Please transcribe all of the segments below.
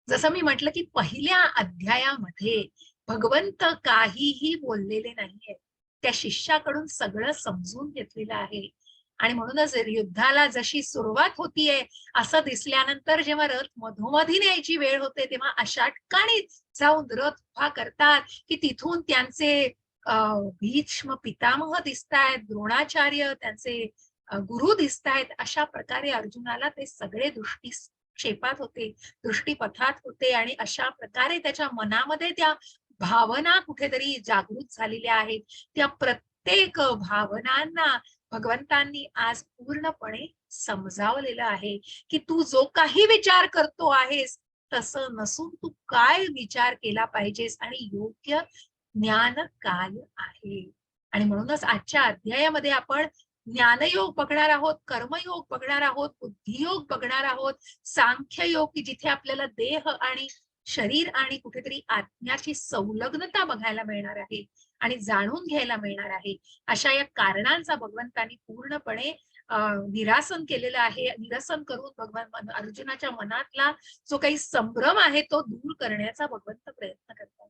जसं मी म्हटलं की पहिल्या अध्यायामध्ये भगवंत काहीही बोललेले नाहीये. त्या शिष्याकडून सगळं समजून घेतलेलं आहे. आणि म्हणूनच युद्धाला जशी सुरुवात होतीये असं दिसल्यानंतर जेव्हा रथ मधोमधी न्यायची वेळ होते तेव्हा अशा ठिकाणी जाऊन रथ उभा करतात की तिथून त्यांचे भीष्म पितामह दिसतायत, द्रोणाचार्य त्यांचे गुरु दिसतायत. अशा प्रकारे अर्जुनाला ते सगळे दृष्टीक्षेपात होते, दृष्टीपथात होते आणि अशा प्रकारे त्याच्या मनामध्ये त्या भावना कुठेतरी जागृत झालेल्या आहेत. त्या प्रत्येक भावनांना भगवंतांनी आज पूर्णपणे समजावलेलं आहे की तू जो काही विचार करतो आहेस तसं नसून तू काय विचार केला पाहिजेस आणि योग्य ज्ञान काय आहे. आणि म्हणूनच आजच्या अध्यायामध्ये आपण ज्ञानयोग बघणार आहोत, कर्मयोग बघणार आहोत, बुद्धियोग बघणार आहोत, सांख्ययोग की जिथे आपल्याला देह आणि शरीर आणि कुठेतरी आत्म्याची संलग्नता बघायला मिळणार आहे आणि जाणून घ्यायला मिळणार आहे. अशा या कारणांचा भगवंतांनी पूर्णपणे निरासन केलेलं आहे. निरसन करून भगवान अर्जुनाच्या मनातला जो काही संभ्रम आहे तो दूर करण्याचा भगवंत प्रयत्न करतात.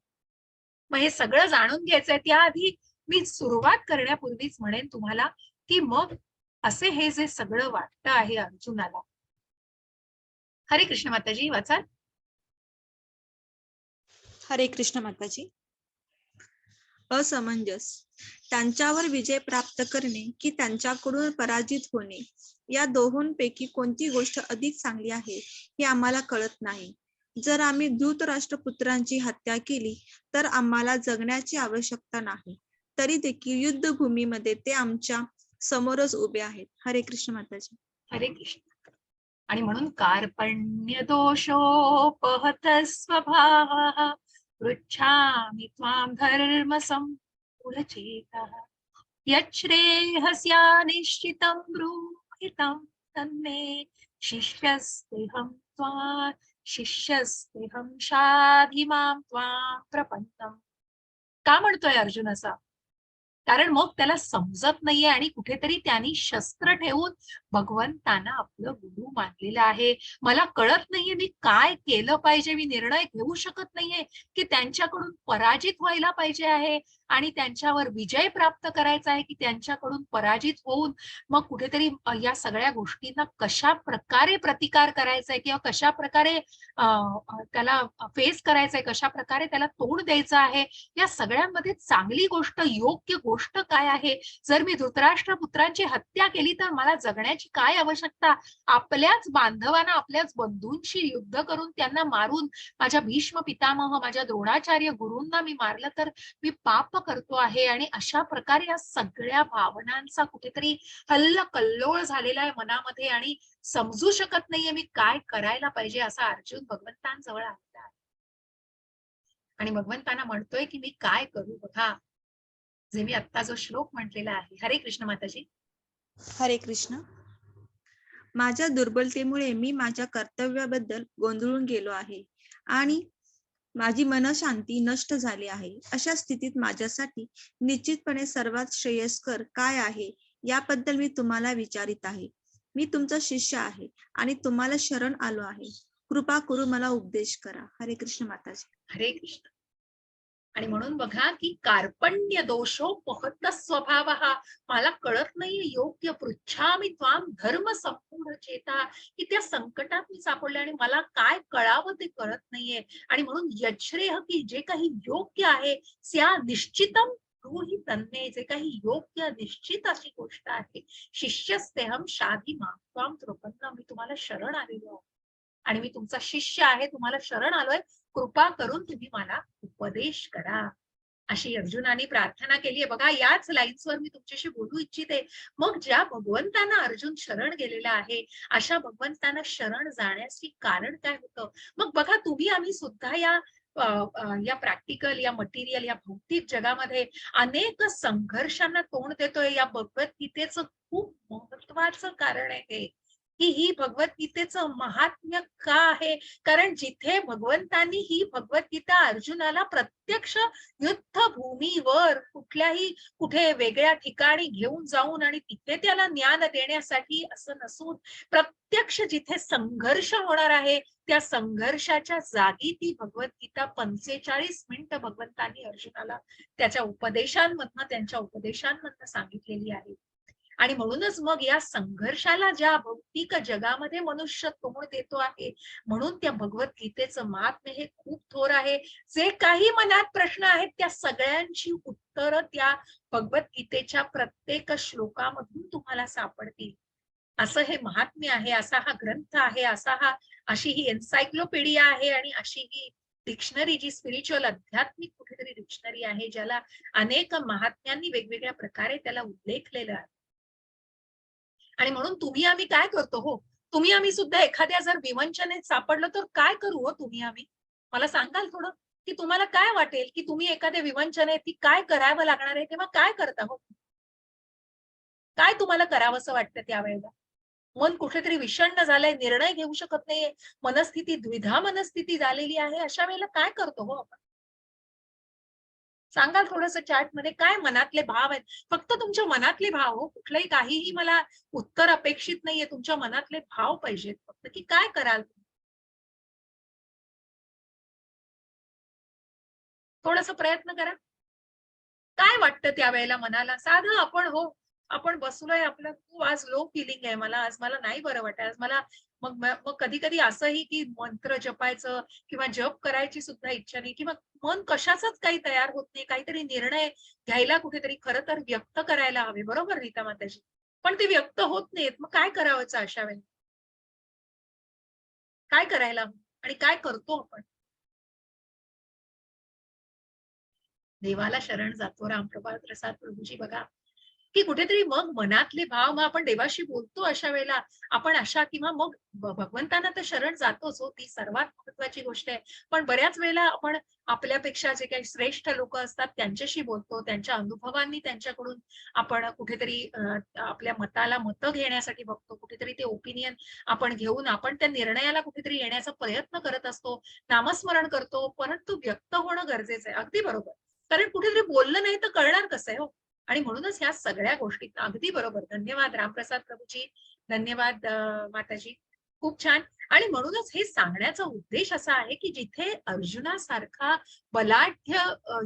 मग हे सगळं जाणून घ्यायचंय त्याआधी मी सुरुवात करण्यापूर्वीच म्हणेन तुम्हाला की मग असे हे जे सगळं वाटतं आहे अर्जुनाला. हरे कृष्ण माताजी वाचा. हरे कृष्ण माताजी. असमंजस, त्यांच्यावर विजय प्राप्त करणे की त्यांच्याकडून पराजित होणे, या दोहोंपैकी कोणती गोष्ट अधिक चांगली आहे हे आम्हाला कळत नाही. जर आम्ही धृतराष्ट्रपुत्रांची हत्या केली तर आम्हाला जगण्याची आवश्यकता नाही, तरी देखील युद्धभूमीमध्ये ते आमच्या समोरच उभे आहेत. हरे कृष्ण माताजी. हरे कृष्ण. आणि म्हणून कार्पण्य दोषोपहत स्वभावः पृच्छामि त्वां धर्म सम्पूढचेतः यच्छ्रेयस्या निश्चितं ब्रूहि तं तन्मे शिष्यस्तेऽहं शाधि मां त्वां प्रपन्नम्. का म्हणतोय अर्जुन असा? कारण मग त्याला समजत नाहीये आणि कुठेतरी त्यांनी शस्त्र ठेवून भगवंतांना आपलं गुरु मानलेलं आहे. मला कळत नाहीये मी काय केलं पाहिजे, मी निर्णय घेऊ शकत नाहीये की त्यांच्याकडून पराजित व्हायला पाहिजे आहे आणि त्यांच्यावर विजय प्राप्त करायचा आहे की त्यांच्याकडून पराजित होऊन मग कुठेतरी या सगळ्या गोष्टींना कशा प्रकारे प्रतिकार करायचा आहे किंवा कशा प्रकारे त्याला फेस करायचंय, कशा प्रकारे त्याला तोंड द्यायचं आहे. या सगळ्यांमध्ये चांगली गोष्ट, योग्य गोष्ट काय आहे? जर मी धृतराष्ट्र पुत्रांची हत्या केली तर मला जगण्याची काय आवश्यकता? आपल्याच बांधवांना, आपल्याच बंधूंशी युद्ध करून त्यांना मारून माझ्या भीष्म पितामह, माझ्या द्रोणाचार्य गुरूंना मी मारलं तर मी पाप करतो आहे. आणि अशा प्रकारे या सगळ्या भावनांचा कुठेतरी हल्लकल्लोळ झालेला आहे मनामध्ये आणि समजू शकत नाहीये मी काय करायला पाहिजे असा अर्जुन भगवंतांजवळ आलेला आहे. आणि भगवंतांना म्हणतोय की मी काय करू बघा, जे मी आता जो श्लोक म्हटलेला आहे. हरे कृष्ण माताजी. हरे कृष्ण. माझ्या दुर्बलतेमुळे मी माझ्या कर्तव्याबद्दल गोंधळून गेलो आहे आणि माझी मनशांती नष्ट झाली आहे. अशा स्थितीत माझ्यासाठी निश्चितपणे सर्वात श्रेयस्कर काय आहे याबद्दल मी तुम्हाला विचारित आहे. मी तुमचा शिष्य आहे आणि तुम्हाला शरण आलो आहे. कृपा करून मला उपदेश करा. हरे कृष्ण माताजी. हरे कृष्ण. आणि म्हणून बघा की कार्पण्य दोषोपहत स्वभाव, मला कळत नाहीये योग्य, पृच्छामि त्वां धर्म संपूर्ण चेता, की त्या संकटात मी सापडले आणि मला काय कळावं ते कळत नाहीये. आणि म्हणून यच्छ्रेय की जे काही योग्य आहे स्या निश्चितम ब्रूहि तन्मे, जे काही योग्य निश्चित अशी गोष्ट आहे. शिष्यस्तेहम शाधि मां त्वां प्रपन्नम्, मी तुम्हाला शरण आलेलो आहे आणि मी तुमचा शिष्य आहे, तुम्हाला शरण आलोय, कृपा करून तुम्ही मला उपदेश करा. अशी अर्जुनाने प्रार्थना केली आहे. बघा याच लाईन्सवर मी तुमच्याशी बोलू इच्छिते. मग ज्या भगवंतांना अर्जुन शरण गेलेला आहे अशा भगवंतांना शरण जाण्याची कारण काय होतं? मग बघा तुम्ही आम्ही सुद्धा या प्रॅक्टिकल, या मटेरियल, या भौतिक जगामध्ये अनेक संघर्षांना तोंड देतोय. या भगवद्गीतेचं खूप महत्वाचं कारण आहे हे. की ही भगवद्गीतेचं महात्म्य का आहे. कारण जिथे भगवंतांनी ही भगवद्गीता अर्जुनाला प्रत्यक्ष युद्धभूमीवर कुठे वेगळ्या ठिकाणी घेऊन जाऊन आणि तिथे त्याला ज्ञान देण्यासाठी असं नसून प्रत्यक्ष जिथे संघर्ष होणार आहे त्या संघर्षाच्या जागी ती भगवद्गीता 45 मिनिटं भगवंतांनी अर्जुनाला त्यांच्या उपदेशांमधनं सांगितलेली आहे. आणि म्हणूनच मग या संघर्षाला ज्या भौतिक जगामध्ये मनुष्य तोंड देतो आहे, म्हणून त्या भगवद्गीतेचं महात्म्य हे खूप थोर आहे. जे काही मनात प्रश्न आहेत त्या सगळ्यांची उत्तरं त्या भगवद्गीतेच्या प्रत्येक श्लोकामधून तुम्हाला सापडतील. असं हे महात्म्य आहे, असा हा ग्रंथ आहे, अशी ही एन्सायक्लोपीडिया आहे आणि अशी ही डिक्शनरी, जी स्पिरिच्युअल आध्यात्मिक कुठेतरी डिक्शनरी आहे, ज्याला अनेक महात्म्यांनी वेगवेगळ्या प्रकारे त्याला उल्लेखलेलं आहे. आणि म्हणून तुम्ही आम्ही काय करतो हो, तुम्ही आम्ही सुद्धा एखाद्या जर विवंचनेत सापडलं तर काय करू हो तुम्ही आम्ही? मला सांगाल थोडं, की तुम्हाला काय वाटेल, की तुम्ही एखाद्या विवंचनेत ती काय करावं लागणार आहे, तेव्हा काय करता हो? काय तुम्हाला करावंसं वाटतं त्यावेळेला? मन कुठेतरी विषण्ण झालंय, निर्णय घेऊ शकत नाहीये, मनस्थिती द्विधा मनस्थिती झालेली आहे, अशा वेळेला काय करतो हो आपण? सांगाल थोडंसं चॅटमध्ये काय मनातले भाव आहेत? फक्त तुमच्या मनातले भाव हो, कुठलंही काहीही मला उत्तर अपेक्षित नाहीये. तुमच्या मनातले भाव पाहिजेत फक्त, की काय कराल? थोडंसं प्रयत्न करा. काय वाटतं त्यावेळेला मनाला? साधं आपण बसलोय, आपलं खूप आज लो फीलिंग आहे मला, आज मला नाही बरं वाटत. आज मला मग कधी-कधी असंही की मंत्र जपायचं किंवा जप करायची सुद्धा इच्छा नाही किंवा मन कशाचंच काही तयार होत नाही. काहीतरी निर्णय घ्यायला कुठेतरी खरं तर व्यक्त करायला हवे. बरोबर रीता माताजी? पण ते व्यक्त होत नाहीत. मग काय करावंच अशा वेळी? काय करायला हवं आणि काय करतो आपण? देवाला शरण जातो. रामकृपा प्रसाद प्रभूजी बघा, की कुठेतरी मग मनातले भाव मग आपण देवाशी बोलतो अशा वेळेला आपण अशा किंवा मग भगवंतांना तर शरण जातोच हो, ती सर्वात महत्वाची गोष्ट आहे. पण बऱ्याच वेळेला आपण आपल्यापेक्षा जे काही श्रेष्ठ लोक असतात त्यांच्याशी बोलतो, त्यांच्या अनुभवांनी त्यांच्याकडून आपण कुठेतरी आपल्या मताला मतं घेण्यासाठी बघतो. कुठेतरी ते ओपिनियन आपण घेऊन आपण त्या निर्णयाला कुठेतरी येण्याचा प्रयत्न करत असतो. नामस्मरण करतो, परंतु व्यक्त होणं गरजेचं आहे. अगदी बरोबर. कारण कुठेतरी बोललं नाही तर कळणार कसं आहे हो? आणि म्हणूनच ह्या सगळ्या गोष्टी अगदी बरोबर. धन्यवाद रामप्रसाद प्रभूजी. धन्यवाद माताजी. खूप छान. आणि म्हणूनच हे सांगण्याचा उद्देश असा आहे, की जिथे अर्जुनासारखा बलाढ्य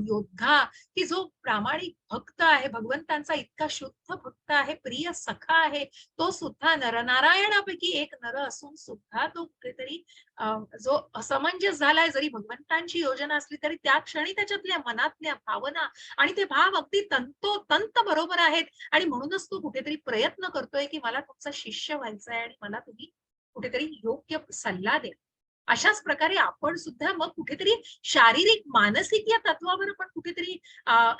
योद्धा, की जो प्रामाणिक भक्त आहे, भगवंतांचा इतका शुद्ध भक्त आहे, प्रिय सखा आहे, तो सुद्धा नरनारायणापैकी एक नर असून सुद्धा तो कुठेतरी जो असमंजस झालाय, जरी भगवंतांची योजना असली तरी त्या क्षणी त्याच्यातल्या मनातल्या भावना आणि ते भाव अगदी तंतोतंत बरोबर आहेत आणि म्हणूनच तो कुठेतरी प्रयत्न करतोय, की मला तुमचा शिष्य व्हायचा आहे आणि मला तुम्ही कुठेतरी योग्य सल्ला द्या. अशाच प्रकारे आपण सुद्धा मग कुठेतरी शारीरिक, मानसिक या तत्वावर आपण कुठेतरी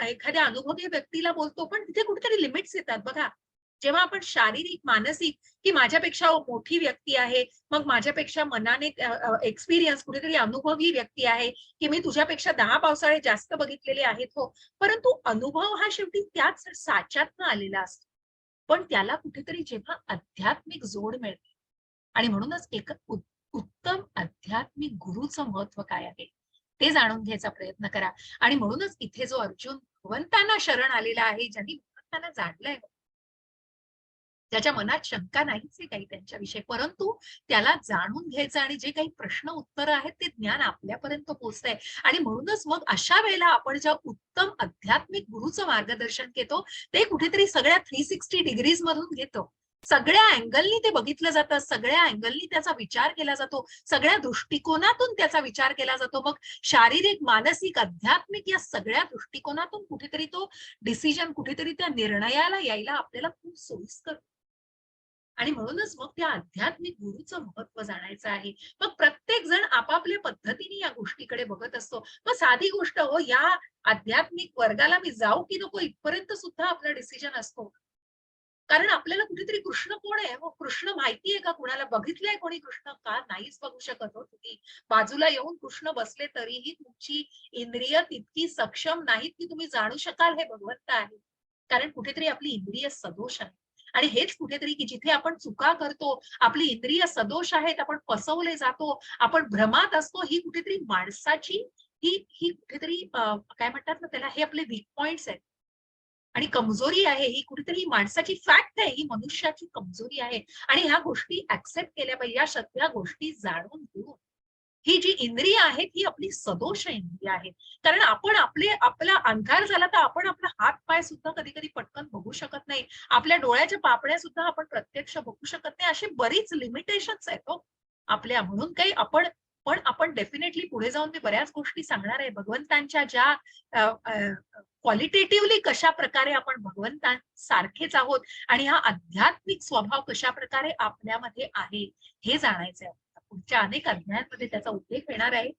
एखाद्या अनुभवी व्यक्तीला बोलतो, पण तिथे कुठेतरी लिमिट्स येतात बघा. जेव्हा आपण शारीरिक, मानसिक की माझ्यापेक्षा मोठी व्यक्ती आहे, मग माझ्यापेक्षा मनाने एक्सपिरियन्स कुठेतरी अनुभवी व्यक्ती आहे, की मी तुझ्यापेक्षा 10 पावसाळे जास्त बघितलेले आहेत हो. परंतु अनुभव हा शेवटी त्याच साच्यातनं आलेला असतो. पण त्याला कुठेतरी जेव्हा आध्यात्मिक जोड मिळते आणि म्हणूनच एक उत्तम आध्यात्मिक गुरुचं महत्व काय आहे, ते जाणून घ्यायचा प्रयत्न करा. आणि म्हणूनच इथे जो अर्जुन भगवंतांना शरण आलेला आहे, ज्यांनी भगवंतांना जाणलंय, त्याच्या मनात शंका नाहीच आहे काही त्यांच्याविषयी, परंतु त्याला जाणून घ्यायचं आणि जे काही प्रश्न उत्तर आहेत ते ज्ञान आपल्यापर्यंत पोहोचतंय. आणि म्हणूनच मग अशा वेळेला आपण ज्या उत्तम आध्यात्मिक गुरुचं मार्गदर्शन घेतो ते कुठेतरी सगळ्या 360 डिग्रीज मधून घेतो. सगळ्या अँगलनी ते बघितलं जातं, सगळ्या अँगलनी त्याचा विचार केला जातो, सगळ्या दृष्टिकोनातून त्याचा विचार केला जातो. मग शारीरिक, मानसिक, आध्यात्मिक या सगळ्या दृष्टिकोनातून कुठेतरी तो डिसिजन, कुठेतरी त्या निर्णयाला यायला आपल्याला खूप सोयीस्कर. आणि म्हणूनच मग त्या आध्यात्मिक गुरुचं महत्व जाणायचं आहे. मग प्रत्येक जण आपापल्या पद्धतीने या गोष्टीकडे बघत असतो. मग साधी गोष्ट हो, या आध्यात्मिक वर्गाला मी जाऊ की नको इथपर्यंत सुद्धा आपला डिसिजन असतो. कारण आपल्याला कुठेतरी कृष्ण कोण आहे? मग कृष्ण माहितीये का कुणाला? बघितलंय कोणी कृष्ण? का नाहीच बघू शकत हो तुम्ही. बाजूला येऊन कृष्ण बसले तरीही तुमची इंद्रिय तितकी सक्षम नाहीत की तुम्ही जाणू शकाल हे भगवंत आहे. कारण कुठेतरी आपली इंद्रिय सदोष आहे. आणि हेच कुठेतरी की जिथे आपण चुका करतो, आपली इंद्रिय सदोष आहेत, आपण फसवले जातो, आपण भ्रमात असतो, ही कुठेतरी माणसाची ही ही कुठेतरी काय म्हणतात ना त्याला, हे आपले वीक पॉइंट्स आहेत आणि कमजोरी आहे. ही कुठेतरी माणसाची फॅक्ट आहे, ही मनुष्याची कमजोरी आहे आणि ह्या गोष्टी ऍक्सेप्ट केल्या पाहिजे. या सगळ्या गोष्टी जाणून घेऊन ही जी इंद्रिय आहेत ही आपली सदोष इंद्रिय आहेत. कारण आपण आपला अंधार झाला तर आपण आपला हात पाय सुद्धा कधी कधी पटकन बघू शकत नाही. आपल्या डोळ्याच्या पापण्या सुद्धा आपण प्रत्यक्ष बघू शकत नाही. अशी बरीच लिमिटेशन्स आहेत हो आपल्या. म्हणून काही पण आपण डेफिनेटली पुढे जाऊन मी बऱ्याच गोष्टी सांगणार आहे. भगवंतांच्या ज्या क्वालिटेटिव्हली कशा प्रकारे आपण भगवंतांसारखेच आहोत आणि हा आध्यात्मिक स्वभाव कशा प्रकारे आपल्यामध्ये आहे हे जाणायचं आहे. पुढच्या अनेक अध्यायांमध्ये त्याचा उल्लेख येणार आहे.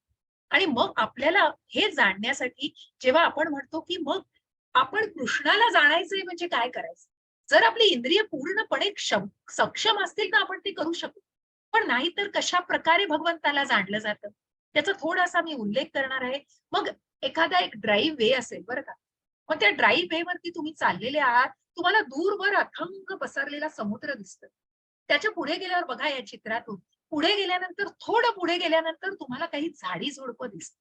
आणि मग आपल्याला हे जाणण्यासाठी जेव्हा आपण म्हणतो की मग आपण कृष्णाला जाणायचंय म्हणजे काय करायचं, जर आपली इंद्रिय पूर्णपणे सक्षम असतील तर आपण ते करू शकतो. पण नाही तर कशा प्रकारे भगवंताला जाणलं जातं त्याचा थोडासा मी उल्लेख करणार आहे. मग एखादा एक ड्राईव्ह वे असेल बरं का, मग त्या ड्राईव्ह वे वरती तुम्ही चाललेले आहात, तुम्हाला दूरवर अथंग पसरलेला समुद्र दिसतं. त्याच्या पुढे गेल्यावर बघा या चित्रातून, पुढे गेल्यानंतर थोडं पुढे गेल्यानंतर तुम्हाला काही झाडी झुडपं दिसतात.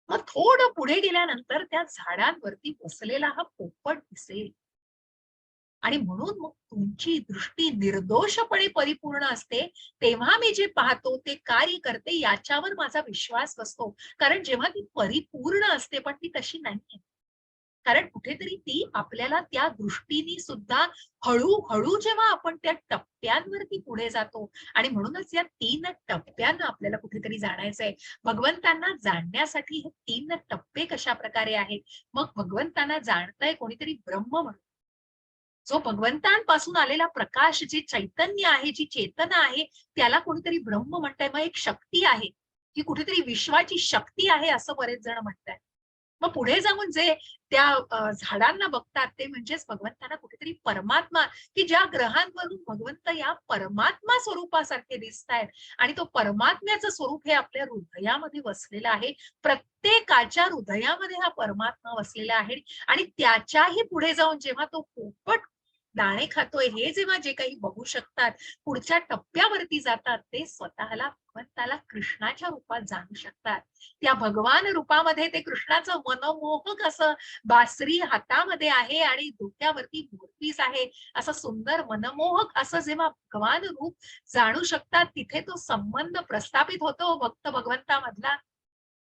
मग थोडं पुढे गेल्यानंतर त्या झाडांवरती बसलेला हा पोपट दिसेल. आणि म्हणून मग तुमची दृष्टी निर्दोषपणे परिपूर्ण असते. तेव्हा मी जे पाहतो ते कार्य करते याच्यावर माझा विश्वास बसतो. कारण जेव्हा ती परिपूर्ण असते पण ती तशी नाहीये. कारण कुठेतरी ती आपल्याला त्या दृष्टीने सुद्धा हळूहळू जेव्हा आपण त्या टप्प्यांवरती पुढे जातो आणि म्हणूनच या 3 टप्प्यांना आपल्याला कुठेतरी जाणायचंय. भगवंतांना जाणण्यासाठी हे 3 टप्पे कशा प्रकारे आहेत. मग भगवंतांना जाणतंय कोणीतरी ब्रह्म म्हणून. जो भगवंतांपासून आलेला प्रकाश, जे चैतन्य आहे, जी चेतना आहे, त्याला कोणीतरी ब्रह्म म्हणताय. मग एक शक्ती आहे, ही कुठेतरी विश्वाची शक्ती आहे असं बरेच जण म्हणतायत. मग पुढे जाऊन जे त्या झाडांना बघतात ते म्हणजेच भगवंतांना कुठेतरी परमात्मा, की ज्या ग्रहांवरून भगवंत या परमात्मा स्वरूपासारखे दिसतायत आणि तो परमात्म्याचं स्वरूप हे आपल्या हृदयामध्ये वसलेलं आहे. प्रत्येकाच्या हृदयामध्ये हा परमात्मा वसलेला आहे आणि त्याच्याही पुढे जाऊन जेव्हा तो पोपट दाणे खातोय हे जेव्हा जे काही बघू शकतात, पुढच्या टप्प्यावरती जातात, ते स्वतःला भगवंताला कृष्णाच्या रूपात जाणू शकतात. त्या भगवान रूपामध्ये ते कृष्णाचं मनमोहक असं बासरी हातामध्ये आहे आणि डोक्यावरती मोरपीस आहे, असं सुंदर मनमोहक असं जेव्हा भगवान रूप जाणू शकतात, तिथे तो संबंध प्रस्थापित होतो भक्त भगवंतामधला.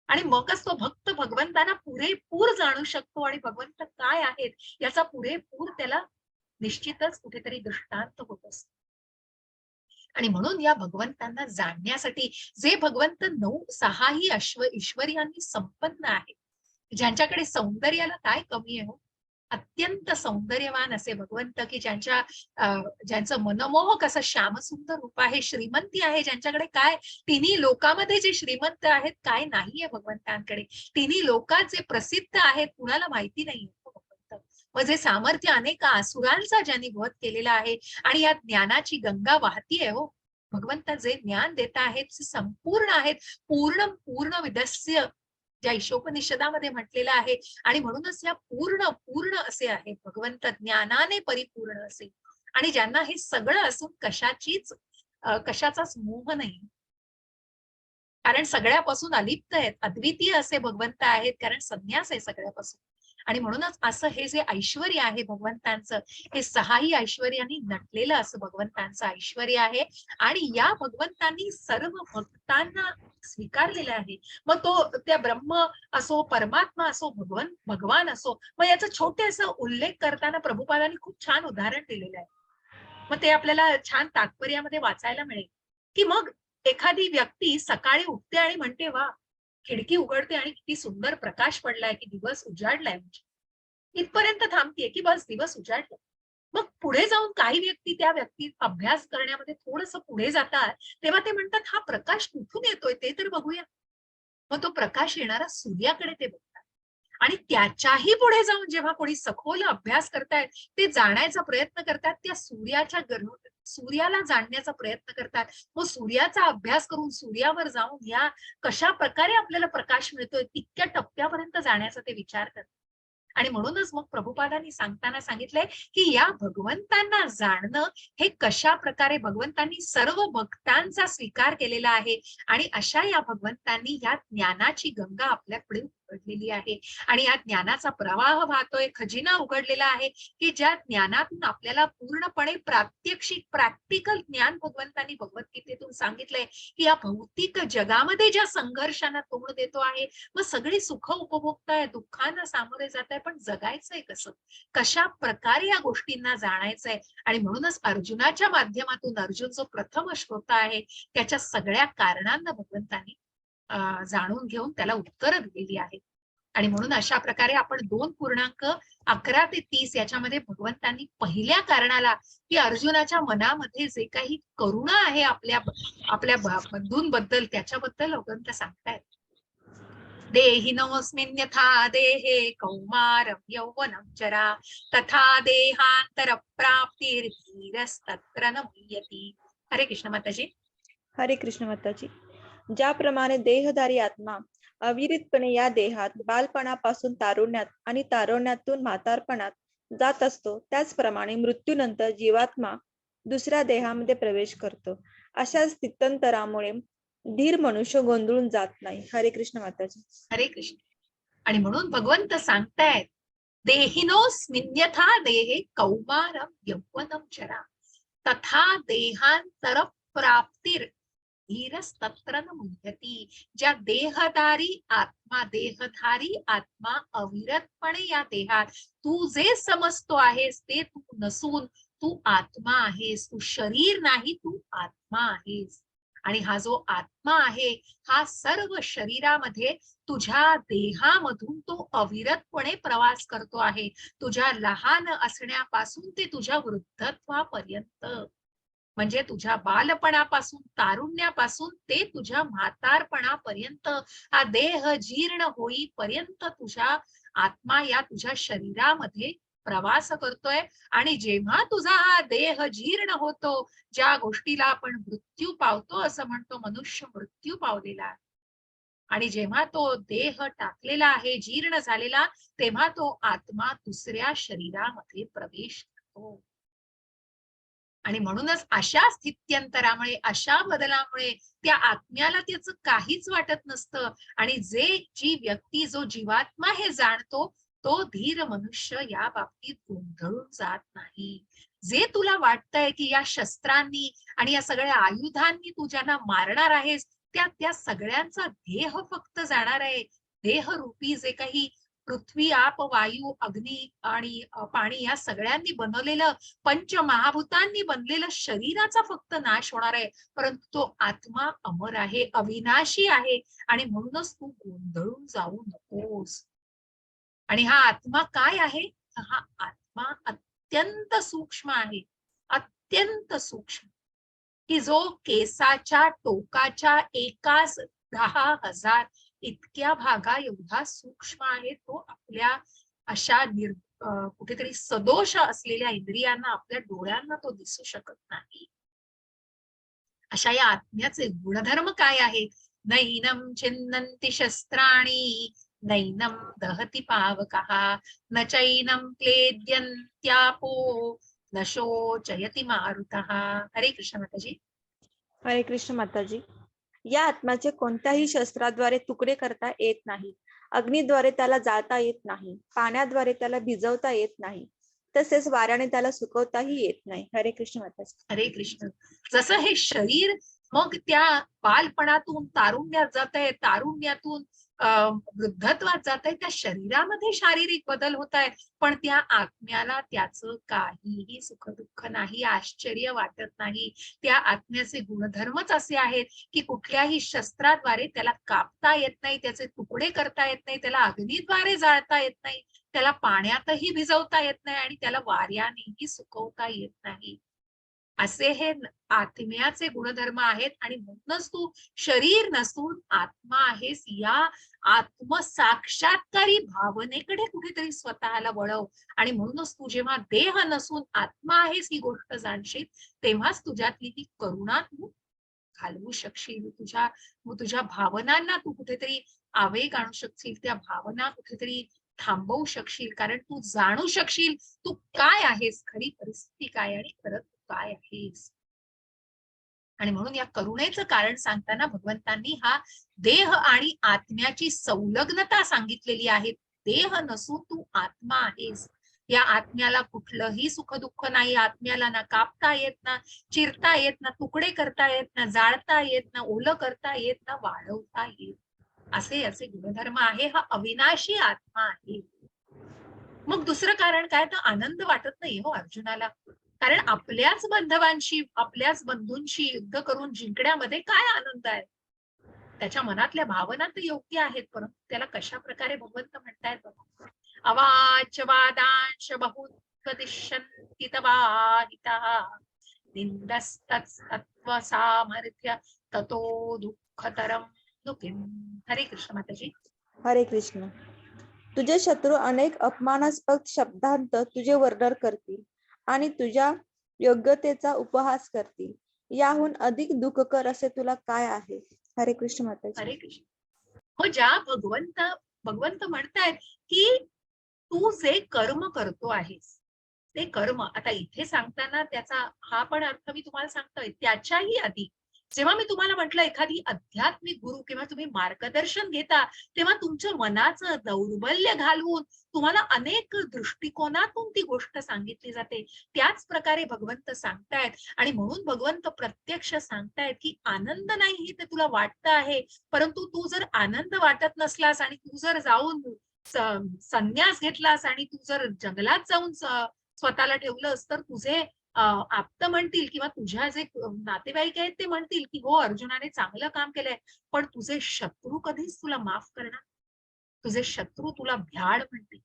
आणि मगच तो भक्त भगवंतांना पुरेपूर जाणू शकतो आणि भगवंत काय आहेत याचा पुरेपूर त्याला निश्चितच कुठेतरी दृष्टांत होत असतो. आणि म्हणून या भगवंतांना जाणण्यासाठी जे भगवंत 6ही ईश्वर्यांनी संपन्न आहे, ज्यांच्याकडे सौंदर्याला काय कमी आहे हो, अत्यंत सौंदर्यवान असे भगवंत, की ज्यांचं मनमोहक असं श्यामसुंदर रूप आहे, श्रीमंती आहे, ज्यांच्याकडे काय तिन्ही लोकामध्ये जे श्रीमंत आहेत काय नाहीये भगवंतांकडे. तिन्ही लोकात जे प्रसिद्ध आहेत कुणाला माहिती नाहीये भगवंत. मग जे सामर्थ्य अनेक असुरांचा ज्यांनी वध केलेला आहे आणि या ज्ञानाची गंगा वाहतीये हो. भगवंत जे ज्ञान देत आहेत ते संपूर्ण आहेत. पूर्ण पूर्ण विदस्य ज्या ईशोपनिषदामध्ये म्हटलेलं आहे आणि म्हणूनच या पूर्ण पूर्ण असे आहेत भगवंत, ज्ञानाने परिपूर्ण असे. आणि ज्यांना हे सगळं असून कशाचाच मोह नाही, कारण सगळ्यापासून अलिप्त आहेत, अद्वितीय असे भगवंत आहेत, कारण संन्यास आहे सगळ्यापासून. आणि म्हणूनच असं हे जे ऐश्वर्य आहे भगवंतांचं, हे 6ही ऐश्वर्यांनी नटलेलं असं भगवंतांचं ऐश्वर्य आहे आणि या भगवंतांनी सर्व भक्तांना स्वीकारलेलं आहे. मग तो त्या ब्रह्म असो, परमात्मा असो, भगवान असो. मग याचा छोटासा उल्लेख करताना प्रभुपादांनी खूप छान उदाहरण दिलेलं आहे. मग ते आपल्याला छान तात्पर्यामध्ये वाचायला मिळेल, की मग एखादी व्यक्ती सकाळी उठते आणि म्हणते, वा, खिडकी उघडते आणि किती सुंदर प्रकाश पडलाय, की दिवस उजाडलाय, म्हणजे इथपर्यंत थांबतीये की बस दिवस उजाडला. मग पुढे जाऊन काही व्यक्ती त्या व्यक्ती अभ्यास करण्यामध्ये थोडस पुढे जातात, तेव्हा ते म्हणतात, हा प्रकाश कुठून येतोय ते तर बघूया. मग तो प्रकाश येणारा सूर्याकडे ते बघतात आणि त्याच्याही पुढे जाऊन जेव्हा कोणी सखोल अभ्यास करतायत, ते जाण्याचा प्रयत्न करतात, त्या सूर्याला जाणण्याचा प्रयत्न करतात. मग सूर्याचा अभ्यास करून सूर्यावर जाऊन या कशा प्रकारे आपल्याला प्रकाश मिळतोय तितक्या टप्प्यापर्यंत जाण्याचा ते विचार करतात. आणि म्हणूनच मग प्रभुपादांनी सांगताना सांगितलंय की या भगवंतांना जाणणं हे कशा प्रकारे भगवंतांनी सर्व भक्तांचा स्वीकार केलेला आहे आणि अशा या भगवंतांनी या ज्ञानाची गंगा आपल्या पुढे उघडलेली आहे आणि या ज्ञानाचा प्रवाह वाहतोय, खजिना उघडलेला आहे की ज्या ज्ञानातून आपल्याला पूर्णपणे प्रात्यक्षिक प्रॅक्टिकल ज्ञान भगवंतांनी भगवद्गीतेतून सांगितलंय की या भौतिक जगामध्ये ज्या संघर्षांना तोंड देतो आहे, मग सगळी सुख उपभोगताय, दुःखांना सामोरे जात आहे, पण जगायचंय कसं, कशा प्रकारे या गोष्टींना जाणायचंय. आणि म्हणूनच अर्जुनाच्या माध्यमातून अर्जुन जो प्रथम श्रोता आहे त्याच्या सगळ्या कारणांना भगवंतांनी जाणून घेऊन त्याला उत्तरं दिलेली आहेत. आणि म्हणून अशा प्रकारे आपण 2.11 ते 30 याच्यामध्ये भगवंतांनी पहिल्या कारणाला की अर्जुनाच्या मनामध्ये जे काही करुणा आहे आपल्या बंधूंबद्दल त्याच्याबद्दल भगवंत सांगतायत. देहिनोऽस्मिन् यथा देहे कौमारं यौवनं जरा तथा देहांतर प्राप्तिर्धीरस्तत्र न मुह्यति. हरे कृष्ण माताजी. हरे कृष्ण माताजी. ज्याप्रमाणे देहधारी आत्मा अविरतपणे या देहात बालपणापासून तारुण्यात आणि तारुण्यातून म्हातारपणात जात असतो, त्याचप्रमाणे मृत्यूनंतर जीवात्मा दुसऱ्या देहामध्ये प्रवेश करतो. अशा स्थित्यंतरामुळे धीर मनुष्य गोंधळून जात नाही. हरे कृष्ण माताजी. हरे कृष्ण. आणि म्हणून भगवंत सांगतायत देहिनोऽस्मिन् यथा देहे कौमारं यौवनं जरा तथा देहांतर प्राप्तिर धीरस्तत्र न मुह्यति. ज्या देहधारी आत्मा अविरतपणे या देहात तू जे समजतो आहेस ते तू नसून तू आत्मा आहेस, तू शरीर नाही, तू आत्मा आहेस. आणि हा जो आत्मा आहे हा सर्व शरीरामध्ये तुझ्या देहामधून तो अविरतपणे प्रवास करतो आहे, तुझ्या लहान असण्यापासून ते तुझ्या वृद्धत्वापर्यंत. म्हणजे तुझ्या बालपणापासून तारुण्यापासून ते तुझ्या म्हातारपणापर्यंत हा देह जीर्ण होईपर्यंत तुझा आत्मा या तुझ्या शरीरामध्ये प्रवास करतोय. आणि जेव्हा तुझा हा देह जीर्ण होतो, ज्या गोष्टीला आपण मृत्यू पावतो असं म्हणतो, मनुष्य मृत्यू पावलेला आहे, आणि जेव्हा तो देह टाकलेला आहे, जीर्ण झालेला, तेव्हा तो आत्मा दुसऱ्या शरीरामध्ये प्रवेश करतो. आणि म्हणूनच अशा स्थित्यंतरामुळे, अशा बदलामुळे त्या आत्म्याला त्याचं काहीच वाटत नसतं. आणि जी व्यक्ती, जो जीवात्मा हे जाणतो, तो धीर मनुष्य या बाबतीत गोंधळून जात नाही. जे तुला वाटतंय की या शस्त्रांनी आणि या सगळ्या आयुधांनी तू ज्यांना मारणार आहेस, त्या सगळ्यांचा देह फक्त जाणार आहे. देहरूपी जे काही पृथ्वी, आप, वायू, अग्नी आणि पाणी या सगळ्यांनी बनवलेलं, पंचमहाभूतांनी बनलेलं शरीराचा फक्त नाश होणार आहे, परंतु तो आत्मा अमर आहे, अविनाशी आहे. आणि म्हणूनच तू गोंधळून जाऊ नकोस. आणि हा आत्मा काय आहे? हा आत्मा अत्यंत सूक्ष्म आहे, अत्यंत सूक्ष्म, की जो केसाच्या टोकाच्या एकाच 10,000 इतक्या भागा एवढा सूक्ष्म आहे. तो आपल्या अशा कुठेतरी सदोष असलेल्या इंद्रियांना, आपल्या डोळ्यांना तो दिसू शकत नाही. अशा या आत्म्याचे गुणधर्म काय आहेत? नैनम छिन्नन्ति शस्त्राणि नैनम दहति पावकः न चैनम क्लेद्यन्त्यापो न शोचयति मारुतः. हरे कृष्ण माताजी. हरे कृष्ण माताजी. या आत्म्याचे कोणत्याही शस्त्राद्वारे तुकडे करता येत नाही, अग्नीद्वारे त्याला जाळता येत नाही, पाण्याद्वारे त्याला भिजवता येत नाही, तसेच वाऱ्याने त्याला सुकवताही येत नाही. हरे कृष्ण माताजी. हरे कृष्ण. जसं हे शरीर मग त्या बालपणातून तारुण्यात जात आहे, तारुण्यातून वृद्धत्वात जात आहे, त्या शरीरामध्ये शारीरिक बदल होत आहेत, पण त्या आत्म्याला त्याचं काहीही सुख दुःख नाही, आश्चर्य वाटत नाही. त्या आत्म्याचे गुणधर्मच असे आहेत की कुठल्याही शस्त्राद्वारे त्याला कापता येत नाही, त्याचे तुकडे करता येत नाही, त्याला अग्नीद्वारे जाळता येत नाही, त्याला पाण्यातही भिजवता येत नाही आणि त्याला वाऱ्यानेही सुकवता येत नाही. असे हे आत्म्याचे गुणधर्म आहेत. आणि म्हणूनच तू शरीर नसून आत्मा आहेस. या आत्मसाक्षात्कारी भावनेकडे कुठेतरी स्वतःला वळव. आणि म्हणूनच तू जेव्हा देह नसून आत्मा आहेस ही गोष्ट जाणशील, तेव्हाच तुझ्यातली ती करुणा तू घालवू शकशील. तुझ्या भावनांना तू कुठेतरी आवेग आणू शकशील, त्या भावना कुठेतरी थांबवू शकशील, कारण तू जाणू शकशील तू काय आहेस, खरी परिस्थिती काय आणि खरं तू काय आहेस. आणि म्हणून या करुणेचं कारण सांगताना भगवंतांनी हा देह आणि आत्म्याची संलग्नता सांगितलेली आहे. देह नसून तू आत्मा आहेस. या आत्म्याला कुठलंही सुख दुःख नाही. आत्म्याला ना कापता येत, ना चिरता येत, ना तुकडे करता येत, ना जाळता येत, ना ओलं करता येत, ना वाढवता येत. असे याचे गुणधर्म आहे. हा अविनाशी आत्मा आहे. मग दुसरं कारण काय, तर आनंद वाटत नाही हो अर्जुनाला. कारण आपल्याच बांधवांशी, आपल्याच बंधूंशी युद्ध करून जिंकण्यामध्ये काय आनंद आहे. त्याच्या मनातल्या भावना तर योग्य आहेत, परंतु त्याला कशा प्रकारे भगवंत म्हणतायत बघा. अवाच वादांश बहुपदिशन्ति तवाहितः निंदस्तत्व सामर्थ्य ततो दुःखतरम दुःखिम. हरे कृष्ण माताजी. हरे कृष्ण. तुझे शत्रू अनेक अपमानास्पद शब्दांत तुझे वर्णन करतील आणि तुझ्या योग्यतेचा उपहास करतील. याहून अधिक दुःखकर असे तुला काय आहे. हरे कृष्ण माताजी. हरे कृष्ण. हो, ज्या भगवंत म्हणतायत की तू जे कर्म करतो आहेस ते कर्म, आता इथे सांगताना त्याचा हा पण अर्थ मी तुम्हाला सांगतोय. त्याच्याही आधी जेव्हा मी तुम्हाला म्हटलं एखादी आध्यात्मिक गुरु किंवा तुम्ही मार्गदर्शन घेता, तेव्हा तुमच्या मनाचं दौर्बल्य घालवून तुम्हाला अनेक दृष्टिकोनातून ती गोष्ट सांगितली जाते. त्याच प्रकारे भगवंत सांगतायत. आणि म्हणून भगवंत प्रत्यक्ष सांगतायत की आनंद नाही हे ते तुला वाटतं आहे, परंतु तू जर आनंद वाटत नसलास आणि तू जर जाऊन संन्यास घेतलास आणि तू जर जंगलात जाऊन स्वतःला ठेवलंस, तर तुझे आप्त म्हणतील किंवा तुझ्या जे नातेवाईक आहेत ते म्हणतील की हो, अर्जुनाने चांगलं काम केलंय. पण तुझे शत्रू कधीच तुला माफ करणार. तुझे शत्रू तुला भ्याड म्हणतील.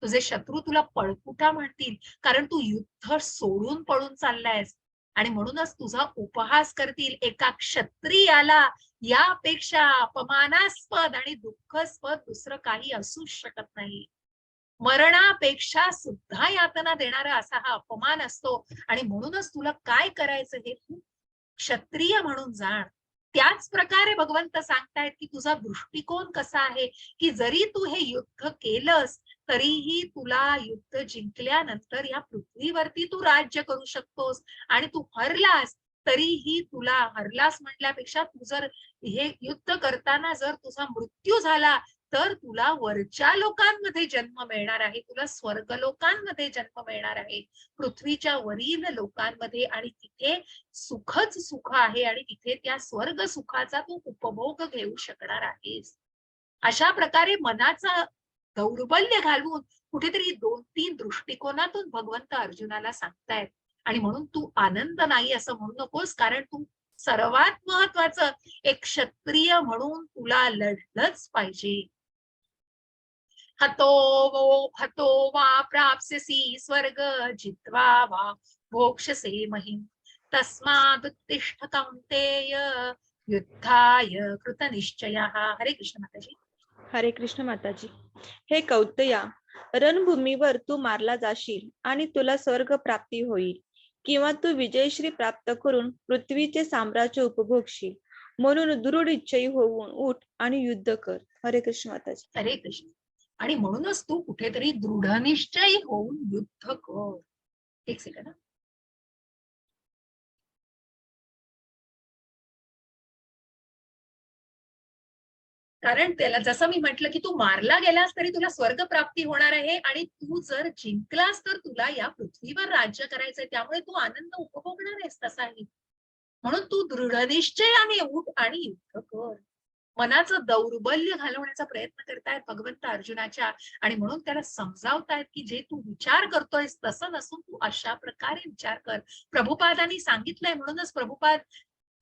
तुझे शत्रू तुला पळकुटा म्हणतील, कारण तू युद्ध सोडून पळून चाललायस. आणि म्हणूनच तुझा उपहास करतील. एका क्षत्रियाला यापेक्षा अपमानास्पद आणि दुःखास्पद दुसरं काही असूच शकत नाही. मरणापेक्षा सुद्धा यातना देणारा असा हा अपमान असतो. आणि म्हणूनच तुला काय करायचं हे तू क्षत्रिय म्हणून जाण. त्याच प्रकारे भगवंत सांगतायत की तुझा दृष्टिकोन कसा आहे, की जरी तू हे युद्ध केलंस तरीही तुला युद्ध जिंकल्यानंतर या पृथ्वीवरती तू राज्य करू शकतोस. आणि तू हरलास तरीही तुला, हरलास म्हटल्यापेक्षा तू जर हे युद्ध करताना जर तुझा मृत्यू झाला तर तुला वरच्या लोकांमध्ये जन्म मिळणार आहे. तुला स्वर्ग लोकांमध्ये जन्म मिळणार आहे, पृथ्वीच्या वरील लोकांमध्ये. आणि तिथे सुखच सुख आहे आणि तिथे त्या स्वर्ग सुखाचा तू उपभोग घेऊ शकणार आहेस. अशा प्रकारे मनाचा दौर्बल्य घालवून कुठेतरी 2-3 दृष्टिकोनातून भगवंत अर्जुनाला सांगतायत. आणि म्हणून तू आनंद नाही असं म्हणू नकोस, कारण तू सर्वात महत्वाचं एक क्षत्रिय म्हणून तुला लढलंच पाहिजे. हतो वा प्राप्स्यसि स्वर्ग जित्वा वा भोक्ष्यसे महिम तस्मादुत्तिष्ठ कौन्तेय युद्धाय कृतनिश्चयः. हरे कृष्ण माताजी. हरे कृष्ण माताजी. हे कौतया, रणभूमीवर तू मारला जाशील आणि तुला स्वर्ग प्राप्ती होईल, किंवा तू विजयश्री प्राप्त करून पृथ्वीचे साम्राज्य उपभोगशील. म्हणून दृढ इच्छयी होऊन उठ आणि युद्ध कर. हरे कृष्ण माताजी. हरे कृष्ण. आणि म्हणूनच तू कुठेतरी दृढनिश्चयी होऊन युद्ध कर. एक सेकंड. कारण त्याला जसं मी म्हटलं की तू मारला गेलास तरी तुला स्वर्ग प्राप्ती होणार आहे, आणि तू जर जिंकलास तर तुला या पृथ्वीवर राज्य करायचंय. त्यामुळे तू आनंद उपभोगणार आहेस तसाही. म्हणून तू दृढनिश्चयाने उठ आणि युद्ध कर. मनाचं दौर्बल्य घालवण्याचा प्रयत्न करतायत भगवंत अर्जुनाच्या. आणि म्हणून त्याला समजावतायत की जे तू विचार करतोयस तसं नसून तू अशा प्रकारे विचार कर. प्रभुपादांनी सांगितलंय. म्हणूनच प्रभुपाद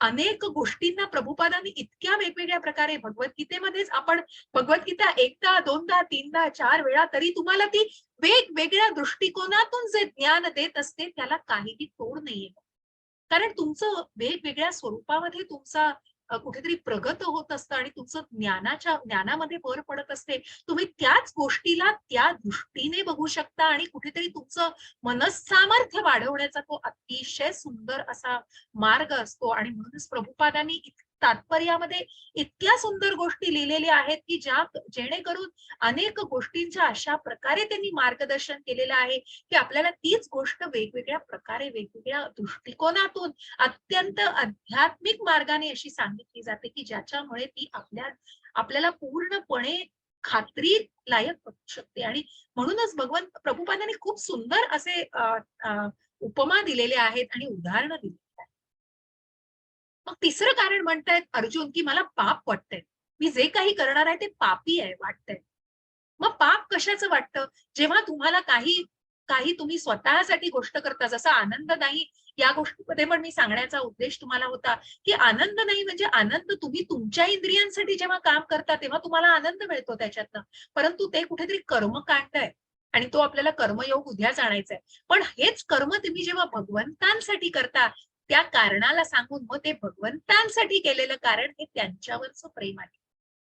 अनेक गोष्टींना प्रभुपादांनी इतक्या वेगवेगळ्या प्रकारे, भगवद्गीतेमध्येच आपण भगवद्गीता एकदा, दोनदा, तीनदा, 4 वेळा, तरी तुम्हाला ती वेगवेगळ्या दृष्टिकोनातून जे ज्ञान देत असते त्याला काहीही तोड नाहीये. कारण तुमचं वेगवेगळ्या स्वरूपामध्ये तुमचा कुठेतरी प्रगत होत असतं आणि तुमचं ज्ञानामध्ये भर पडत असते. तुम्ही त्याच गोष्टीला त्या दृष्टीने बघू शकता आणि कुठेतरी तुमचं मनसामर्थ्य वाढवण्याचा तो अतिशय सुंदर असा मार्ग असतो. आणि म्हणूनच प्रभुपादांनी तात्पर्यामध्ये इतक्या सुंदर गोष्टी लिहिलेल्या आहेत की जेणेकरून अनेक गोष्टींच्या अशा प्रकारे त्यांनी मार्गदर्शन केलेलं आहे की आपल्याला तीच गोष्ट वेगवेगळ्या प्रकारे वेगवेगळ्या दृष्टिकोनातून अत्यंत आध्यात्मिक मार्गाने अशी सांगितली जाते की ज्याच्यामुळे ती आपल्याला पूर्णपणे खात्री लायक बनू शकते. आणि म्हणूनच भगवंत प्रभुपादांनी खूप सुंदर असे उपमा दिलेले आहेत आणि उदाहरणं दिलेली आहेत. मग तिसरं कारण म्हणतायत अर्जुन की मला पाप वाटतंय, मी जे काही करणार आहे ते पापी आहे वाटतंय. मग पाप कशाचं वाटतं? जेव्हा तुम्हाला काही काही तुम्ही स्वतःसाठी गोष्ट करता, जसा आनंद नाही या गोष्टीमध्ये पण मी सांगण्याचा उद्देश तुम्हाला होता की आनंद नाही म्हणजे आनंद तुम्ही तुमच्या इंद्रियांसाठी जेव्हा काम करता तेव्हा तुम्हाला आनंद मिळतो त्याच्यातनं, परंतु ते कुठेतरी कर्मकांड आहे आणि तो आपल्याला कर्मयोग उद्याच आणायचा आहे. पण हेच कर्म तुम्ही जेव्हा भगवंतांसाठी करता त्या कारणाला सांगून मग ते भगवंतांसाठी केलेलं कारण हे त्यांच्यावरचं प्रेम आहे.